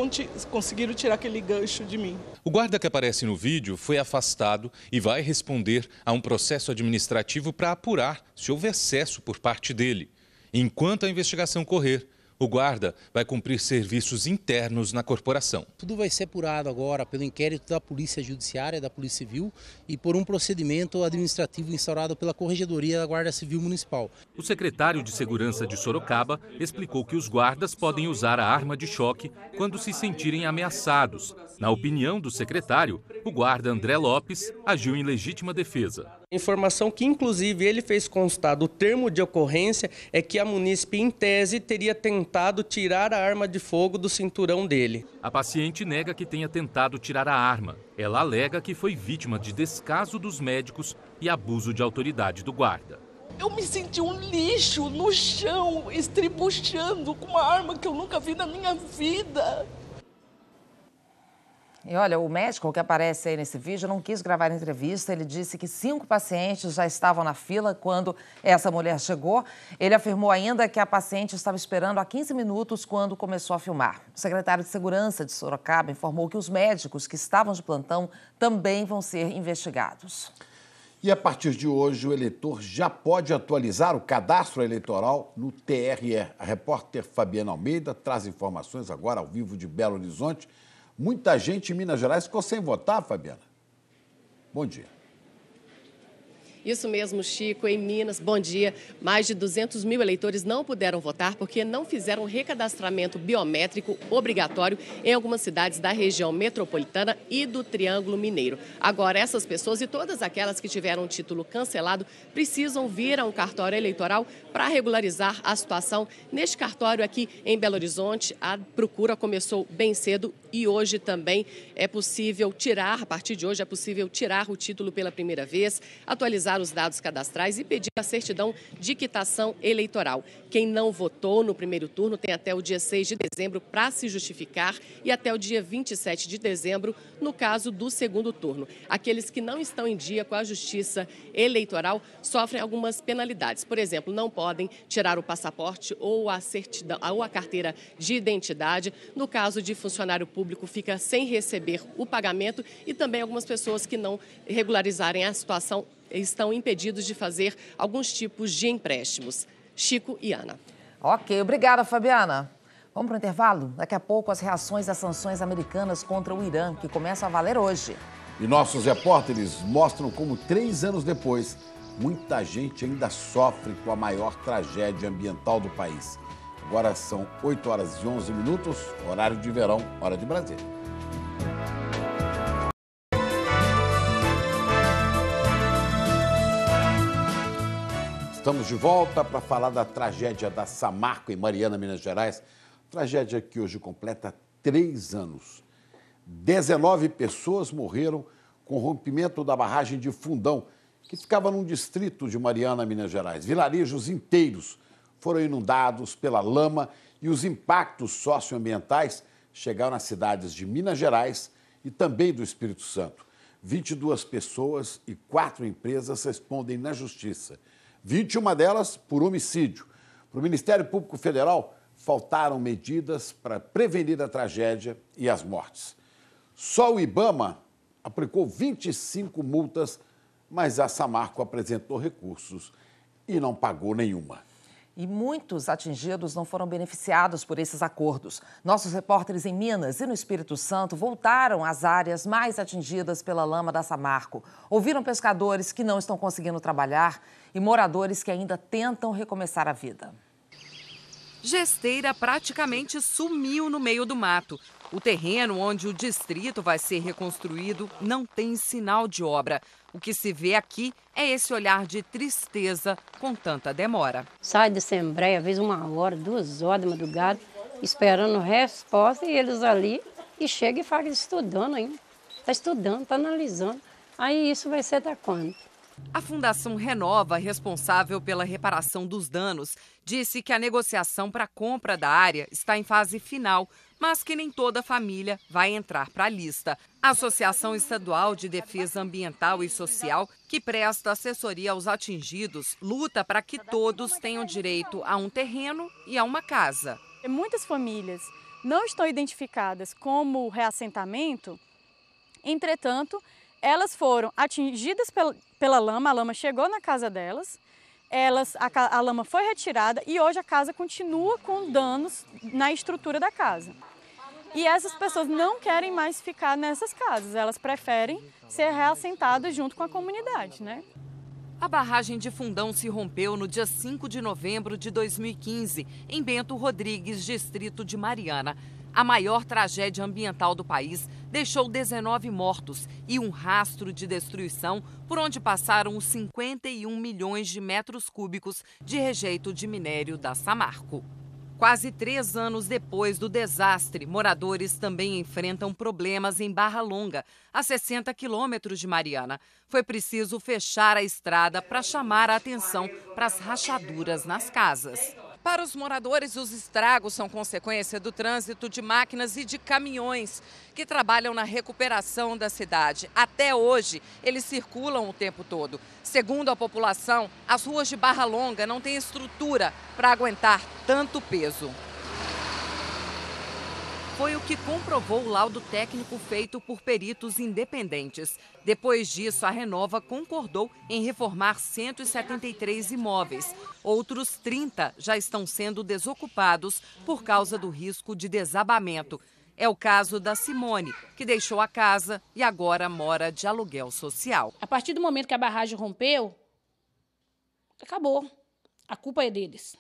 conseguiram tirar aquele gancho de mim. O guarda que aparece no vídeo foi afastado e vai responder a um processo administrativo para apurar se houve excesso por parte dele. Enquanto a investigação correr, o guarda vai cumprir serviços internos na corporação. Tudo vai ser apurado agora pelo inquérito da Polícia Judiciária, da Polícia Civil e por um procedimento administrativo instaurado pela Corregedoria da Guarda Civil Municipal. O secretário de Segurança de Sorocaba explicou que os guardas podem usar a arma de choque quando se sentirem ameaçados. Na opinião do secretário, o guarda André Lopes agiu em legítima defesa. Informação que, inclusive, ele fez constar do termo de ocorrência é que a munícipe, em tese, teria tentado tirar a arma de fogo do cinturão dele. A paciente nega que tenha tentado tirar a arma. Ela alega que foi vítima de descaso dos médicos e abuso de autoridade do guarda. Eu me senti um lixo no chão, estribuchando com uma arma que eu nunca vi na minha vida. E olha, o médico que aparece aí nesse vídeo não quis gravar a entrevista. Ele disse que 5 pacientes já estavam na fila quando essa mulher chegou. Ele afirmou ainda que a paciente estava esperando há 15 minutos quando começou a filmar. O secretário de Segurança de Sorocaba informou que os médicos que estavam de plantão também vão ser investigados. E a partir de hoje, o eleitor já pode atualizar o cadastro eleitoral no TRE. A repórter Fabiana Almeida traz informações agora ao vivo de Belo Horizonte. Muita gente em Minas Gerais ficou sem votar, Fabiana. Bom dia. Isso mesmo, Chico, em Minas, bom dia. Mais de 200 mil eleitores não puderam votar porque não fizeram recadastramento biométrico obrigatório em algumas cidades da região metropolitana e do Triângulo Mineiro. Agora, essas pessoas e todas aquelas que tiveram o título cancelado precisam vir a um cartório eleitoral para regularizar a situação. Neste cartório aqui em Belo Horizonte, a procura começou bem cedo e hoje também é possível tirar, a partir de hoje é possível tirar o título pela primeira vez, atualizar os dados cadastrais e pedir a certidão de quitação eleitoral. Quem não votou no primeiro turno tem até o dia 6 de dezembro para se justificar e até o dia 27 de dezembro no caso do segundo turno. Aqueles que não estão em dia com a Justiça Eleitoral sofrem algumas penalidades. Por exemplo, não podem tirar o passaporte ou a certidão ou a carteira de identidade. No caso de funcionário público, fica sem receber o pagamento e também algumas pessoas que não regularizarem a situação estão impedidos de fazer alguns tipos de empréstimos. Chico e Ana. Ok, obrigada, Fabiana. Vamos para o intervalo? Daqui a pouco, as reações às sanções americanas contra o Irã, que começam a valer hoje. E nossos repórteres mostram como 3 anos depois, muita gente ainda sofre com a maior tragédia ambiental do país. Agora são 8h11, horário de verão, hora de Brasília. Estamos de volta para falar da tragédia da Samarco, em Mariana, Minas Gerais. Tragédia que hoje completa 3 anos. 19 pessoas morreram com o rompimento da barragem de Fundão, que ficava num distrito de Mariana, Minas Gerais. Vilarejos inteiros foram inundados pela lama e os impactos socioambientais chegaram às cidades de Minas Gerais e também do Espírito Santo. 22 pessoas e 4 empresas respondem na Justiça. 21 delas por homicídio. Para o Ministério Público Federal, faltaram medidas para prevenir a tragédia e as mortes. Só o IBAMA aplicou 25 multas, mas a Samarco apresentou recursos e não pagou nenhuma. E muitos atingidos não foram beneficiados por esses acordos. Nossos repórteres em Minas e no Espírito Santo voltaram às áreas mais atingidas pela lama da Samarco. Ouviram pescadores que não estão conseguindo trabalhar e moradores que ainda tentam recomeçar a vida. Gesteira praticamente sumiu no meio do mato. O terreno onde o distrito vai ser reconstruído não tem sinal de obra. O que se vê aqui é esse olhar de tristeza com tanta demora. Sai de Assembleia, às vezes 1 hora, 2 horas de madrugada, esperando resposta, e eles ali, e chega e fala estudando ainda. Está estudando, está analisando. Aí isso vai ser até quando? A Fundação Renova, responsável pela reparação dos danos, disse que a negociação para a compra da área está em fase final, mas que nem toda a família vai entrar para a lista. A Associação Estadual de Defesa Ambiental e Social, que presta assessoria aos atingidos, luta para que todos tenham direito a um terreno e a uma casa. Muitas famílias não estão identificadas como reassentamento, entretanto, elas foram atingidas pela lama, a lama chegou na casa delas, a lama foi retirada e hoje a casa continua com danos na estrutura da casa. E essas pessoas não querem mais ficar nessas casas, elas preferem ser reassentadas junto com a comunidade, né? A barragem de Fundão se rompeu no dia 5 de novembro de 2015, em Bento Rodrigues, distrito de Mariana. A maior tragédia ambiental do país deixou 19 mortos e um rastro de destruição por onde passaram os 51 milhões de metros cúbicos de rejeito de minério da Samarco. Quase 3 anos depois do desastre, moradores também enfrentam problemas em Barra Longa, a 60 quilômetros de Mariana. Foi preciso fechar a estrada para chamar a atenção para as rachaduras nas casas. Para os moradores, os estragos são consequência do trânsito de máquinas e de caminhões que trabalham na recuperação da cidade. Até hoje, eles circulam o tempo todo. Segundo a população, as ruas de Barra Longa não têm estrutura para aguentar tanto peso. Foi o que comprovou o laudo técnico feito por peritos independentes. Depois disso, a Renova concordou em reformar 173 imóveis. Outros 30 já estão sendo desocupados por causa do risco de desabamento. É o caso da Simone, que deixou a casa e agora mora de aluguel social. A partir do momento que a barragem rompeu, acabou. A culpa é deles.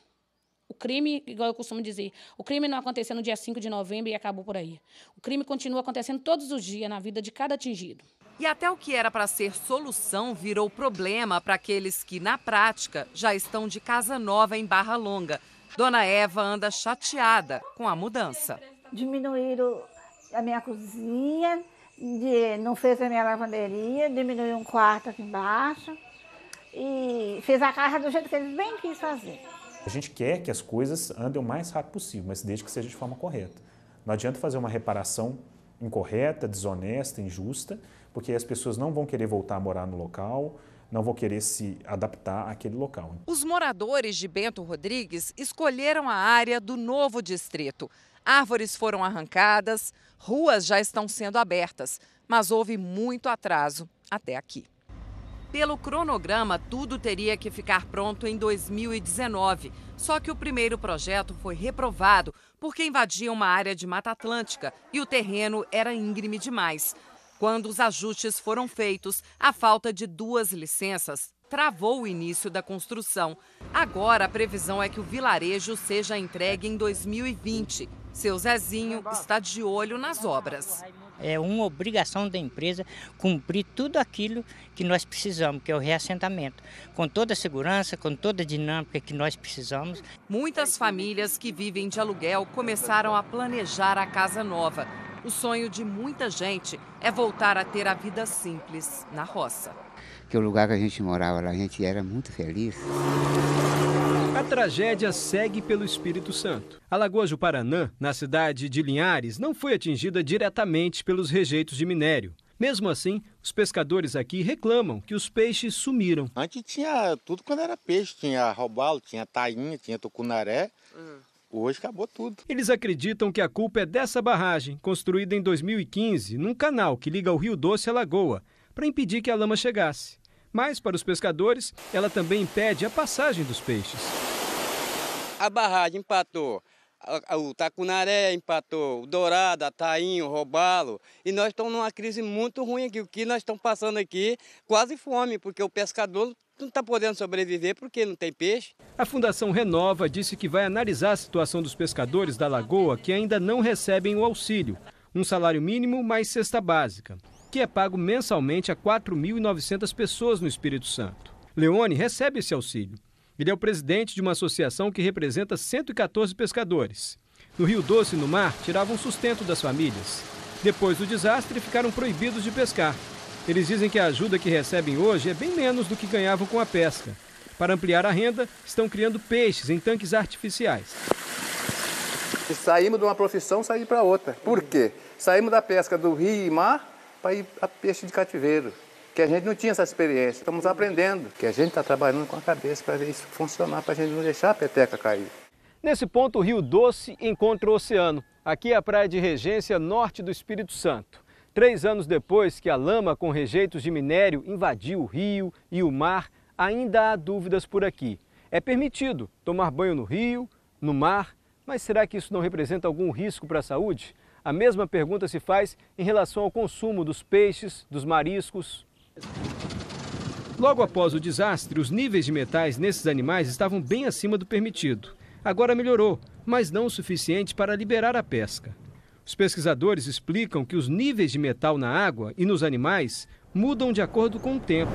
O crime, igual eu costumo dizer, o crime não aconteceu no dia 5 de novembro e acabou por aí. O crime continua acontecendo todos os dias na vida de cada atingido. E até o que era para ser solução virou problema para aqueles que, na prática, já estão de casa nova em Barra Longa. Dona Eva anda chateada com a mudança. Diminuíram a minha cozinha, não fez a minha lavanderia, diminuiu um quarto aqui embaixo e fez a casa do jeito que eles bem quis fazer. A gente quer que as coisas andem o mais rápido possível, mas desde que seja de forma correta. Não adianta fazer uma reparação incorreta, desonesta, injusta, porque as pessoas não vão querer voltar a morar no local, não vão querer se adaptar àquele local. Os moradores de Bento Rodrigues escolheram a área do novo distrito. Árvores foram arrancadas, ruas já estão sendo abertas, mas houve muito atraso até aqui. Pelo cronograma, tudo teria que ficar pronto em 2019. Só que o primeiro projeto foi reprovado porque invadia uma área de Mata Atlântica e o terreno era íngreme demais. Quando os ajustes foram feitos, a falta de 2 licenças travou o início da construção. Agora, a previsão é que o vilarejo seja entregue em 2020. Seu Zezinho está de olho nas obras. É uma obrigação da empresa cumprir tudo aquilo que nós precisamos, que é o reassentamento, com toda a segurança, com toda a dinâmica que nós precisamos. Muitas famílias que vivem de aluguel começaram a planejar a casa nova. O sonho de muita gente é voltar a ter a vida simples na roça. Que o lugar que a gente morava lá, a gente era muito feliz. A tragédia segue pelo Espírito Santo. Alagoas do Paranã, na cidade de Linhares, não foi atingida diretamente pelos rejeitos de minério. Mesmo assim, os pescadores aqui reclamam que os peixes sumiram. Antes tinha tudo quando era peixe, tinha robalo, tinha tainha, tinha tucunaré. Hoje acabou tudo. Eles acreditam que a culpa é dessa barragem, construída em 2015, num canal que liga o Rio Doce à Lagoa, para impedir que a lama chegasse. Mas, para os pescadores, ela também impede a passagem dos peixes. A barragem empatou, o tacunaré empatou, o dourado, a tainho, o robalo. E nós estamos numa crise muito ruim aqui. O que nós estamos passando aqui, quase fome, porque o pescador não está podendo sobreviver porque não tem peixe. A Fundação Renova disse que vai analisar a situação dos pescadores da Lagoa que ainda não recebem o auxílio, um salário mínimo mais cesta básica, que é pago mensalmente a 4.900 pessoas no Espírito Santo. Leone recebe esse auxílio. Ele é o presidente de uma associação que representa 114 pescadores. No Rio Doce e no mar, tiravam sustento das famílias. Depois do desastre, ficaram proibidos de pescar. Eles dizem que a ajuda que recebem hoje é bem menos do que ganhavam com a pesca. Para ampliar a renda, estão criando peixes em tanques artificiais. E saímos de uma profissão, saímos para outra. Por quê? Saímos da pesca do rio e mar para ir a peixe de cativeiro, que a gente não tinha essa experiência. Estamos aprendendo, que a gente está trabalhando com a cabeça para ver isso funcionar, para a gente não deixar a peteca cair. Nesse ponto, o Rio Doce encontra o oceano. Aqui é a praia de Regência, norte do Espírito Santo. 3 anos depois que a lama com rejeitos de minério invadiu o rio e o mar, ainda há dúvidas por aqui. É permitido tomar banho no rio, no mar, mas será que isso não representa algum risco para a saúde? A mesma pergunta se faz em relação ao consumo dos peixes, dos mariscos. Logo após o desastre, os níveis de metais nesses animais estavam bem acima do permitido. Agora melhorou, mas não o suficiente para liberar a pesca. Os pesquisadores explicam que os níveis de metal na água e nos animais mudam de acordo com o tempo.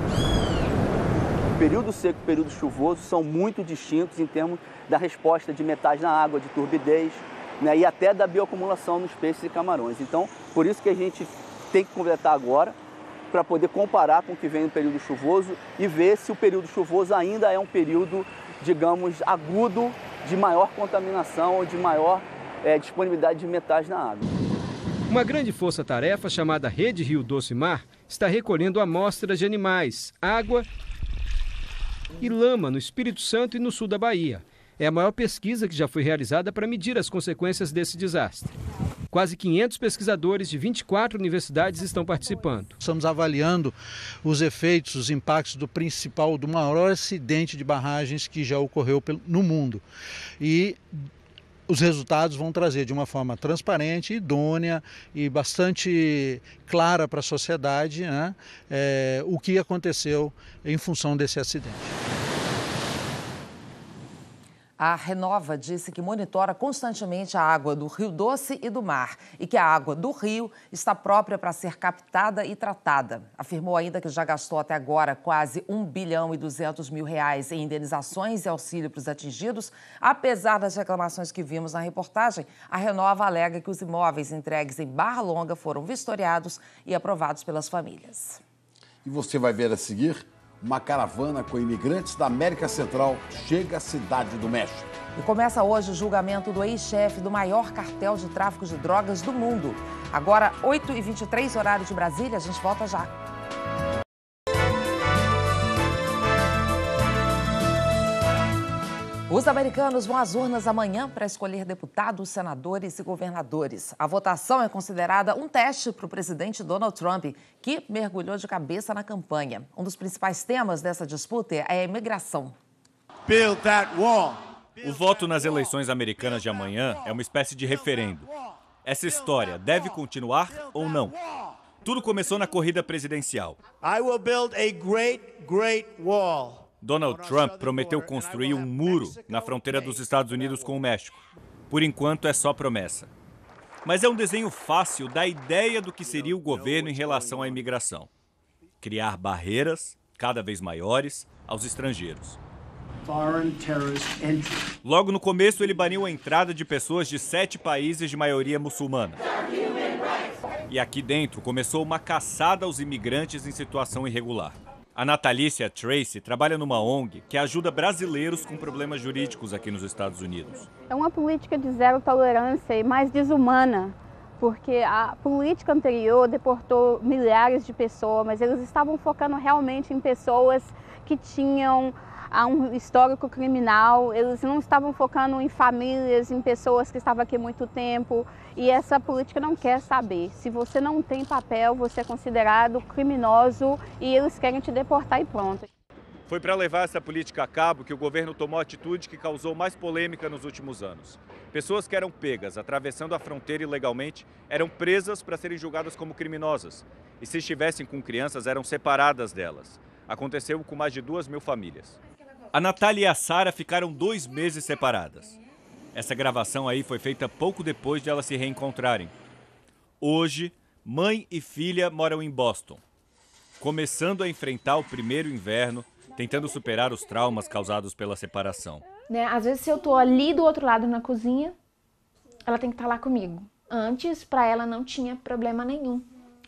O período seco e o período chuvoso são muito distintos em termos da resposta de metais na água, de turbidez, né, e até da bioacumulação nos peixes e camarões. Então, por isso que a gente tem que completar agora, para poder comparar com o que vem no período chuvoso e ver se o período chuvoso ainda é um período, digamos, agudo, de maior contaminação ou de maior disponibilidade de metais na água. Uma grande força-tarefa chamada Rede Rio Doce Mar está recolhendo amostras de animais, água e lama no Espírito Santo e no sul da Bahia. É a maior pesquisa que já foi realizada para medir as consequências desse desastre. Quase 500 pesquisadores de 24 universidades estão participando. Estamos avaliando os efeitos, os impactos do maior acidente de barragens que já ocorreu no mundo. E os resultados vão trazer de uma forma transparente, idônea e bastante clara para a sociedade, né, o que aconteceu em função desse acidente. A Renova disse que monitora constantemente a água do Rio Doce e do mar e que a água do rio está própria para ser captada e tratada. Afirmou ainda que já gastou até agora quase R$1 bilhão e 200 mil em indenizações e auxílio para os atingidos. Apesar das reclamações que vimos na reportagem, a Renova alega que os imóveis entregues em Barra Longa foram vistoriados e aprovados pelas famílias. E você vai ver a seguir? Uma caravana com imigrantes da América Central chega à Cidade do México. E começa hoje o julgamento do ex-chefe do maior cartel de tráfico de drogas do mundo. Agora, 8h23, horário de Brasília, a gente volta já. Os americanos vão às urnas amanhã para escolher deputados, senadores e governadores. A votação é considerada um teste para o presidente Donald Trump, que mergulhou de cabeça na campanha. Um dos principais temas dessa disputa é a imigração. Build that wall. O voto nas eleições americanas de amanhã é uma espécie de referendo. Essa história deve continuar ou não? Tudo começou na corrida presidencial. I will build a great wall. Donald Trump prometeu construir um muro na fronteira dos Estados Unidos com o México. Por enquanto é só promessa. Mas é um desenho fácil da ideia do que seria o governo em relação à imigração. Criar barreiras cada vez maiores aos estrangeiros. Logo no começo, ele baniu a entrada de pessoas de 7 países de maioria muçulmana. E aqui dentro começou uma caçada aos imigrantes em situação irregular. A Natalícia Tracy trabalha numa ONG que ajuda brasileiros com problemas jurídicos aqui nos Estados Unidos. É uma política de zero tolerância e mais desumana, porque a política anterior deportou milhares de pessoas, mas eles estavam focando realmente em pessoas que tinham um histórico criminal, eles não estavam focando em famílias, em pessoas que estavam aqui há muito tempo, e essa política não quer saber. Se você não tem papel, você é considerado criminoso e eles querem te deportar e pronto. Foi para levar essa política a cabo que o governo tomou a atitude que causou mais polêmica nos últimos anos. Pessoas que eram pegas atravessando a fronteira ilegalmente eram presas para serem julgadas como criminosas. E se estivessem com crianças, eram separadas delas. Aconteceu com mais de 2.000 famílias. A Natália e a Sara ficaram 2 meses separadas. Essa gravação aí foi feita pouco depois de elas se reencontrarem. Hoje, mãe e filha moram em Boston, começando a enfrentar o primeiro inverno, tentando superar os traumas causados pela separação. Às vezes, se eu tô ali do outro lado na cozinha, ela tem que estar lá comigo. Antes, para ela não tinha problema nenhum.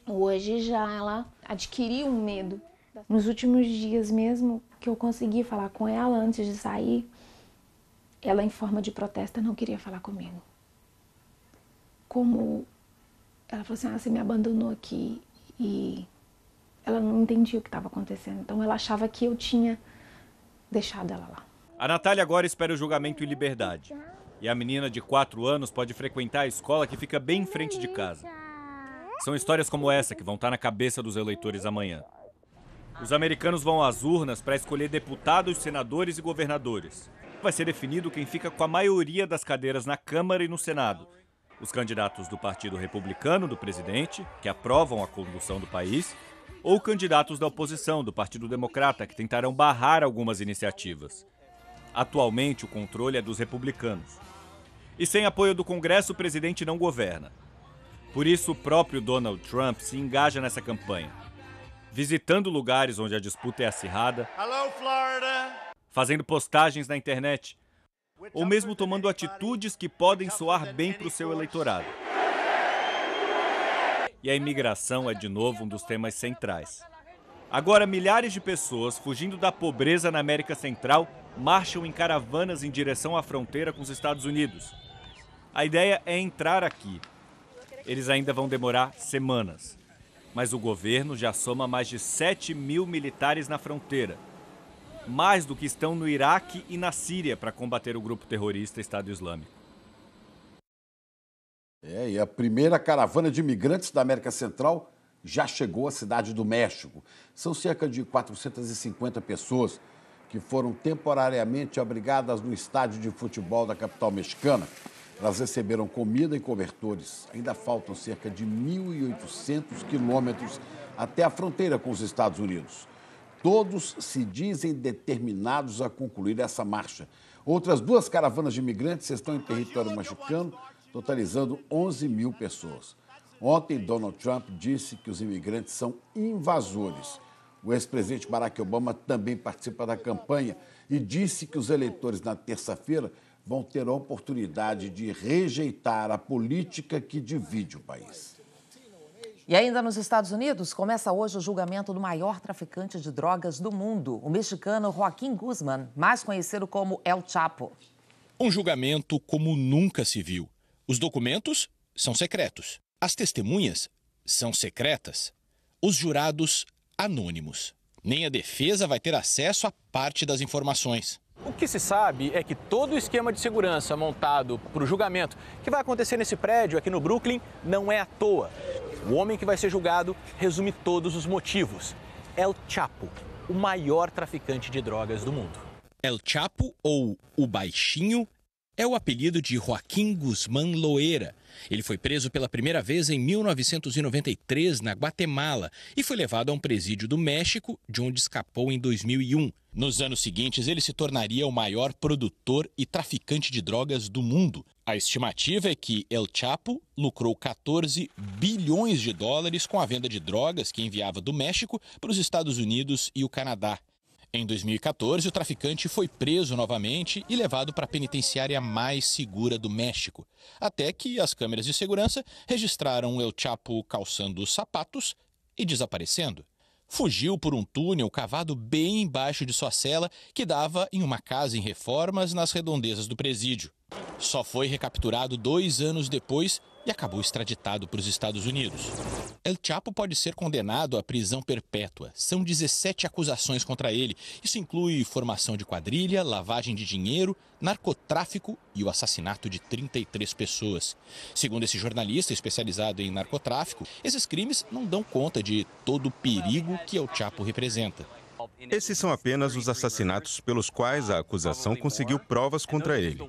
Hoje já ela adquiriu um medo. Nos últimos dias mesmo que eu consegui falar com ela antes de sair, ela em forma de protesto não queria falar comigo. Como ela falou assim, você me abandonou aqui, e ela não entendia o que estava acontecendo. Então ela achava que eu tinha deixado ela lá. A Natália agora espera o julgamento em liberdade. E a menina de 4 anos pode frequentar a escola que fica bem em frente de casa. São histórias como essa que vão estar na cabeça dos eleitores amanhã. Os americanos vão às urnas para escolher deputados, senadores e governadores. Vai ser definido quem fica com a maioria das cadeiras na Câmara e no Senado. Os candidatos do Partido Republicano do presidente, que aprovam a condução do país, ou candidatos da oposição, do Partido Democrata, que tentarão barrar algumas iniciativas. Atualmente, o controle é dos republicanos. E sem apoio do Congresso, o presidente não governa. Por isso, o próprio Donald Trump se engaja nessa campanha, visitando lugares onde a disputa é acirrada, fazendo postagens na internet, ou mesmo tomando atitudes que podem soar bem para o seu eleitorado. E a imigração é de novo um dos temas centrais. Agora, milhares de pessoas, fugindo da pobreza na América Central, marcham em caravanas em direção à fronteira com os Estados Unidos. A ideia é entrar aqui. Eles ainda vão demorar semanas. Mas o governo já soma mais de 7.000 militares na fronteira. Mais do que estão no Iraque e na Síria para combater o grupo terrorista Estado Islâmico. E a primeira caravana de imigrantes da América Central já chegou à cidade do México. São cerca de 450 pessoas que foram temporariamente abrigadas no estádio de futebol da capital mexicana. Elas receberam comida e cobertores. Ainda faltam cerca de 1.800 quilômetros até a fronteira com os Estados Unidos. Todos se dizem determinados a concluir essa marcha. Outras 2 caravanas de imigrantes estão em território mexicano, totalizando 11.000 pessoas. Ontem, Donald Trump disse que os imigrantes são invasores. O ex-presidente Barack Obama também participa da campanha e disse que os eleitores, na terça-feira, vão ter a oportunidade de rejeitar a política que divide o país. E ainda nos Estados Unidos, começa hoje o julgamento do maior traficante de drogas do mundo, o mexicano Joaquim Guzmán, mais conhecido como El Chapo. Um julgamento como nunca se viu. Os documentos são secretos. As testemunhas são secretas. Os jurados, anônimos. Nem a defesa vai ter acesso a parte das informações. O que se sabe é que todo o esquema de segurança montado para o julgamento que vai acontecer nesse prédio aqui no Brooklyn não é à toa. O homem que vai ser julgado resume todos os motivos. El Chapo, o maior traficante de drogas do mundo. El Chapo, ou o Baixinho, é o apelido de Joaquim Guzmán Loera. Ele foi preso pela primeira vez em 1993 na Guatemala e foi levado a um presídio do México, de onde escapou em 2001. Nos anos seguintes, ele se tornaria o maior produtor e traficante de drogas do mundo. A estimativa é que El Chapo lucrou 14 bilhões de dólares com a venda de drogas que enviava do México para os Estados Unidos e o Canadá. Em 2014, o traficante foi preso novamente e levado para a penitenciária mais segura do México, até que as câmeras de segurança registraram El Chapo calçando os sapatos e desaparecendo. Fugiu por um túnel cavado bem embaixo de sua cela, que dava em uma casa em reformas nas redondezas do presídio. Só foi recapturado 2 anos depois e acabou extraditado para os Estados Unidos. El Chapo pode ser condenado à prisão perpétua. São 17 acusações contra ele. Isso inclui formação de quadrilha, lavagem de dinheiro, narcotráfico e o assassinato de 33 pessoas. Segundo esse jornalista especializado em narcotráfico, esses crimes não dão conta de todo o perigo que El Chapo representa. Esses são apenas os assassinatos pelos quais a acusação conseguiu provas contra ele.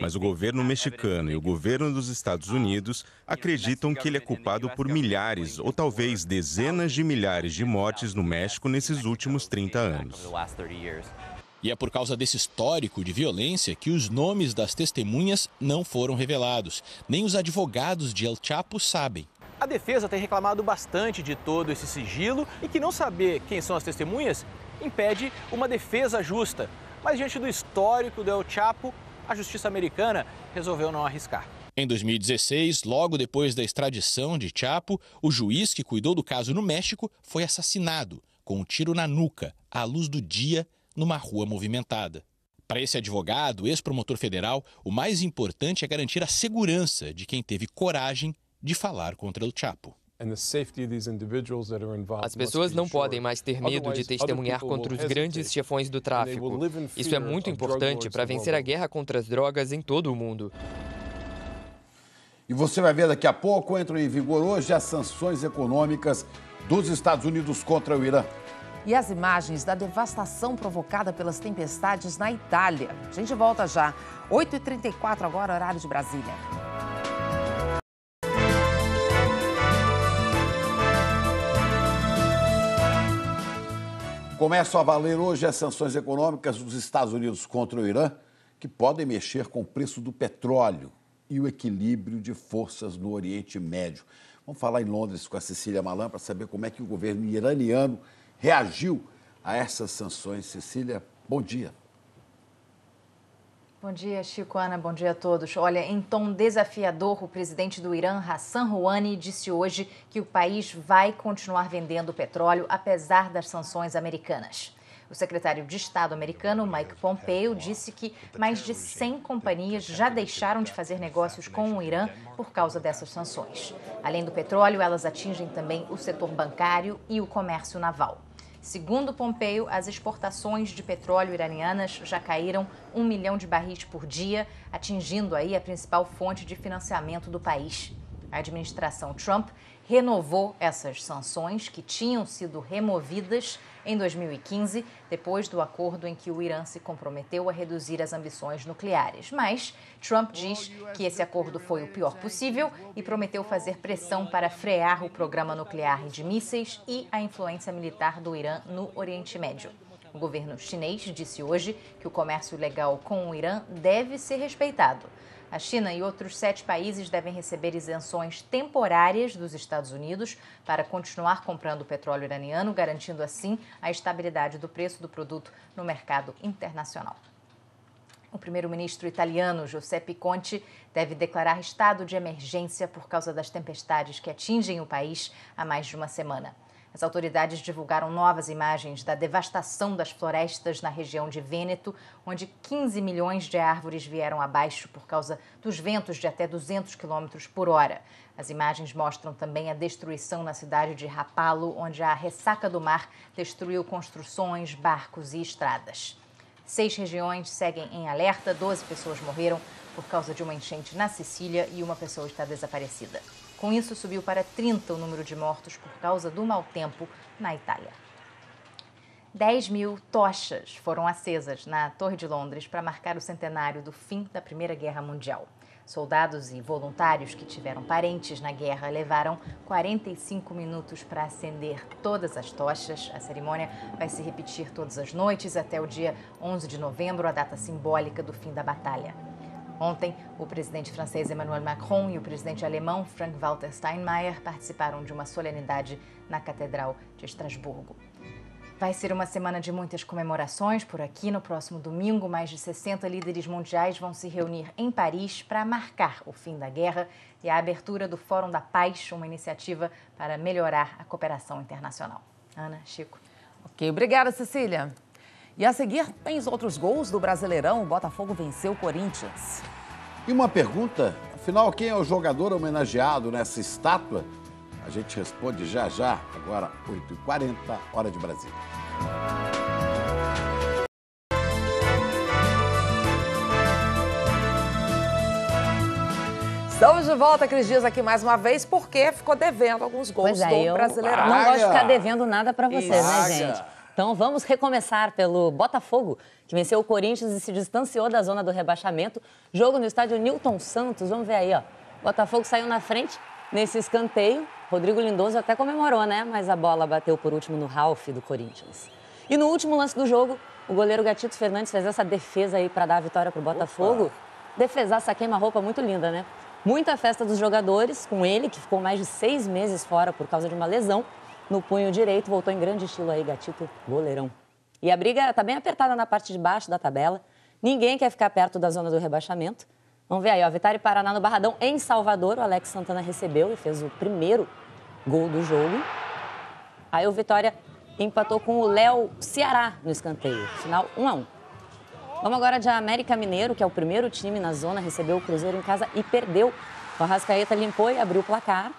Mas o governo mexicano e o governo dos Estados Unidos acreditam que ele é culpado por milhares ou talvez dezenas de milhares de mortes no México nesses últimos 30 anos. E é por causa desse histórico de violência que os nomes das testemunhas não foram revelados. Nem os advogados de El Chapo sabem. A defesa tem reclamado bastante de todo esse sigilo e que não saber quem são as testemunhas impede uma defesa justa. Mas diante do histórico do El Chapo, a justiça americana resolveu não arriscar. Em 2016, logo depois da extradição de Chapo, o juiz que cuidou do caso no México foi assassinado com um tiro na nuca, à luz do dia, numa rua movimentada. Para esse advogado, ex-promotor federal, o mais importante é garantir a segurança de quem teve coragem de falar contra El Chapo. As pessoas não podem mais ter medo de testemunhar contra os grandes chefões do tráfico. Isso é muito importante para vencer a guerra contra as drogas em todo o mundo. E você vai ver daqui a pouco, entram em vigor hoje as sanções econômicas dos Estados Unidos contra o Irã. E as imagens da devastação provocada pelas tempestades na Itália. A gente volta já. 8h34 agora, horário de Brasília. Começam a valer hoje as sanções econômicas dos Estados Unidos contra o Irã, que podem mexer com o preço do petróleo e o equilíbrio de forças no Oriente Médio. Vamos falar em Londres com a Cecília Malan para saber como é que o governo iraniano reagiu a essas sanções. Cecília, bom dia. Bom dia, Chico, Ana, bom dia a todos. Olha, em tom desafiador, o presidente do Irã, Hassan Rouhani, disse hoje que o país vai continuar vendendo petróleo apesar das sanções americanas. O secretário de Estado americano, Mike Pompeo, disse que mais de 100 companhias já deixaram de fazer negócios com o Irã por causa dessas sanções. Além do petróleo, elas atingem também o setor bancário e o comércio naval. Segundo Pompeo, as exportações de petróleo iranianas já caíram 1 milhão de barris por dia, atingindo aí a principal fonte de financiamento do país. A administração Trump renovou essas sanções que tinham sido removidas em 2015, depois do acordo em que o Irã se comprometeu a reduzir as ambições nucleares. Mas Trump diz que esse acordo foi o pior possível e prometeu fazer pressão para frear o programa nuclear de mísseis e a influência militar do Irã no Oriente Médio. O governo chinês disse hoje que o comércio legal com o Irã deve ser respeitado. A China e outros 7 países devem receber isenções temporárias dos Estados Unidos para continuar comprando petróleo iraniano, garantindo assim a estabilidade do preço do produto no mercado internacional. O primeiro-ministro italiano, Giuseppe Conte, deve declarar estado de emergência por causa das tempestades que atingem o país há mais de uma semana. As autoridades divulgaram novas imagens da devastação das florestas na região de Vêneto, onde 15 milhões de árvores vieram abaixo por causa dos ventos de até 200 km por hora. As imagens mostram também a destruição na cidade de Rapallo, onde a ressaca do mar destruiu construções, barcos e estradas. 6 regiões seguem em alerta, 12 pessoas morreram por causa de uma enchente na Sicília e uma pessoa está desaparecida. Com isso, subiu para 30 o número de mortos por causa do mau tempo na Itália. 10.000 tochas foram acesas na Torre de Londres para marcar o centenário do fim da Primeira Guerra Mundial. Soldados e voluntários que tiveram parentes na guerra levaram 45 minutos para acender todas as tochas. A cerimônia vai se repetir todas as noites até o dia 11 de novembro, a data simbólica do fim da batalha. Ontem, o presidente francês Emmanuel Macron e o presidente alemão Frank-Walter Steinmeier participaram de uma solenidade na Catedral de Estrasburgo. Vai ser uma semana de muitas comemorações por aqui. No próximo domingo, mais de 60 líderes mundiais vão se reunir em Paris para marcar o fim da guerra e a abertura do Fórum da Paz, uma iniciativa para melhorar a cooperação internacional. Ana, Chico. Ok, obrigada, Cecília. E a seguir, tem os outros gols do Brasileirão. O Botafogo venceu o Corinthians. E uma pergunta, afinal, quem é o jogador homenageado nessa estátua? A gente responde já já, agora 8h40, hora de Brasília. Estamos de volta, Cris Dias, aqui mais uma vez, porque ficou devendo alguns gols do Brasileirão. Não gosto de ficar devendo nada para vocês, né, gente? Então vamos recomeçar pelo Botafogo, que venceu o Corinthians e se distanciou da zona do rebaixamento. Jogo no estádio Newton Santos, vamos ver aí, ó. O Botafogo saiu na frente nesse escanteio. Rodrigo Lindoso até comemorou, né? Mas a bola bateu por último no Ralf do Corinthians. E no último lance do jogo, o goleiro Gatito Fernandes fez essa defesa aí para dar a vitória pro Botafogo. Defesaça queima-roupa muito linda, né? Muita festa dos jogadores, com ele, que ficou mais de 6 meses fora por causa de uma lesão no punho direito. Voltou em grande estilo aí, Gatito, goleirão. E a briga tá bem apertada na parte de baixo da tabela. Ninguém quer ficar perto da zona do rebaixamento. Vamos ver aí, ó, Vitória e Paraná no Barradão, em Salvador. O Alex Santana recebeu e fez o primeiro gol do jogo. Aí o Vitória empatou com o Léo Ceará no escanteio. Final 1-1. Vamos agora de América Mineiro, que é o primeiro time na zona, recebeu o Cruzeiro em casa e perdeu. O Arrascaeta limpou e abriu o placar.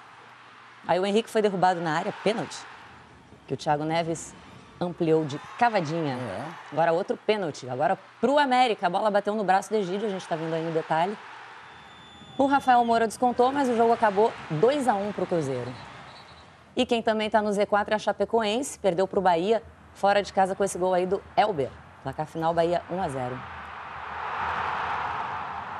Aí o Henrique foi derrubado na área, pênalti, que o Thiago Neves ampliou de cavadinha. Agora outro pênalti. Agora pro América, a bola bateu no braço do Egídio, a gente tá vendo aí no detalhe. O Rafael Moura descontou, mas o jogo acabou 2-1 pro Cruzeiro. E quem também tá no Z4 é a Chapecoense, perdeu pro Bahia, fora de casa com esse gol aí do Elber. Placar final, Bahia 1-0.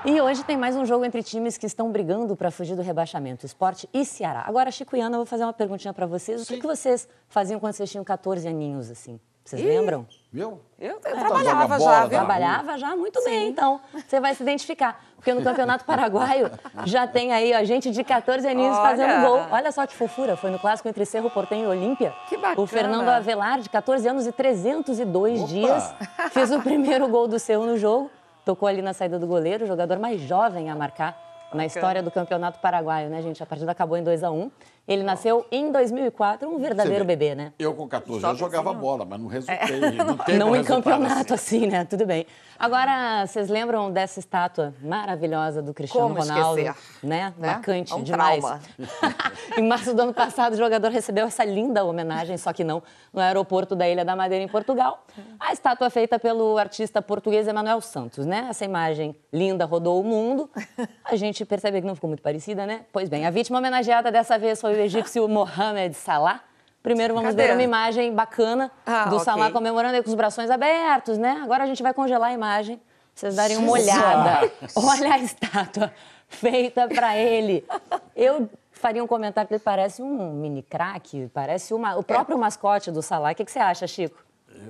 E hoje tem mais um jogo entre times que estão brigando para fugir do rebaixamento, Sport e Ceará. Agora, Chico e Ana, eu vou fazer uma perguntinha para vocês. O que vocês faziam quando vocês tinham 14 aninhos, assim? Vocês lembram? Viu? Eu trabalhava já, viu? Trabalhava já? Muito bem, então. Você vai se identificar. Porque no Campeonato Paraguaio já tem aí, ó, gente de 14 aninhos fazendo gol. Olha só que fofura. Foi no clássico entre Cerro Porteño e Olímpia. Que bacana. O Fernando Avelar, de 14 anos e 302 dias, fez o primeiro gol do Cerro no jogo. Tocou ali na saída do goleiro, o jogador mais jovem a marcar na história do Campeonato Paraguaio, né, gente? A partida acabou em 2-1. Ele nasceu em 2004, um verdadeiro bebê, né? Eu, com 14 anos, jogava bola, mas não resultei. Não em campeonato assim, né? Tudo bem. Agora, vocês lembram dessa estátua maravilhosa do Cristiano Ronaldo? Esquecer? Né? Marcante demais. Trauma. Em março do ano passado, o jogador recebeu essa linda homenagem, só que não, no aeroporto da Ilha da Madeira, em Portugal. A estátua feita pelo artista português Emanuel Santos, né? Essa imagem linda rodou o mundo. A gente percebe que não ficou muito parecida, né? Pois bem, a vítima homenageada dessa vez foi o egípcio Mohamed Salah. Primeiro vamos ver uma imagem bacana do Salah comemorando aí com os braços abertos, né? Agora a gente vai congelar a imagem, pra vocês darem uma olhada. Olha a estátua feita para ele. Eu faria um comentário que ele parece um mini craque, parece o próprio mascote do Salah. O que você acha, Chico?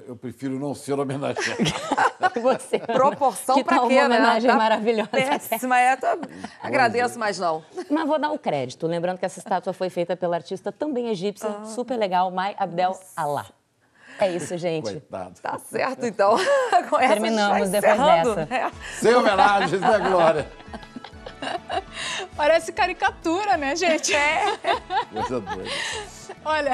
Eu prefiro não ser homenageado. Você. Proporção pra quê, uma homenagem maravilhosa. Péssima, agradeço, mas não. Mas vou dar o crédito, lembrando que essa estátua foi feita pela artista também egípcia, super legal, Mai Abdel Allah. É isso, gente. Coitado. Tá certo, então. Com essa terminamos depois dessa. Né? Sem homenagens, né, Glória? Parece caricatura, né, gente? Coisa doida. Olha,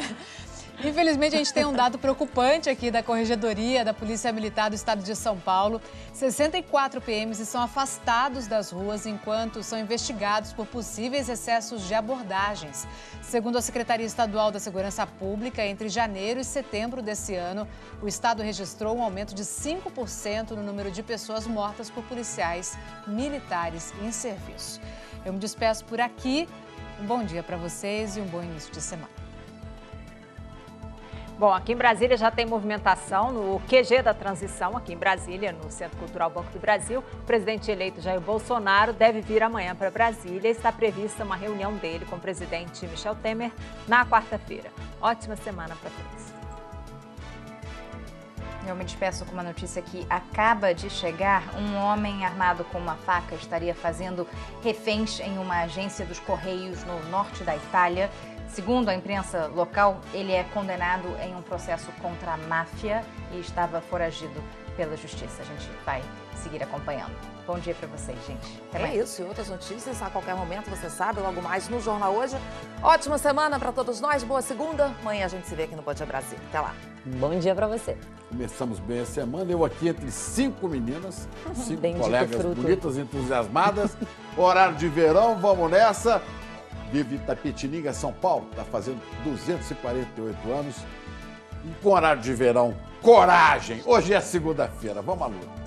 infelizmente a gente tem um dado preocupante aqui da Corregedoria da Polícia Militar do Estado de São Paulo. 64 PMs são afastados das ruas enquanto são investigados por possíveis excessos de abordagens. Segundo a Secretaria Estadual da Segurança Pública, entre janeiro e setembro desse ano, o Estado registrou um aumento de 5% no número de pessoas mortas por policiais militares em serviço. Eu me despeço por aqui. Um bom dia para vocês e um bom início de semana. Bom, aqui em Brasília já tem movimentação no QG da transição, aqui em Brasília, no Centro Cultural Banco do Brasil. O presidente eleito Jair Bolsonaro deve vir amanhã para Brasília. Está prevista uma reunião dele com o presidente Michel Temer na quarta-feira. Ótima semana para todos. Eu me despeço com uma notícia que acaba de chegar. Um homem armado com uma faca estaria fazendo reféns em uma agência dos Correios no norte da Itália. Segundo a imprensa local, ele é condenado em um processo contra a máfia e estava foragido pela justiça. A gente vai seguir acompanhando. Bom dia para vocês, gente. Até mais. É isso, e outras notícias a qualquer momento, você sabe, logo mais no Jornal Hoje. Ótima semana para todos nós, boa segunda. Amanhã a gente se vê aqui no Bom Dia Brasil. Até lá. Bom dia para você. Começamos bem a semana, eu aqui entre 5 meninas, 5 Bendito colegas fruto. bonitas, entusiasmadas. Horário de verão, vamos nessa. Vive Itapetininga, São Paulo, está fazendo 248 anos. E com horário de verão, coragem! Hoje é segunda-feira, vamos à luta.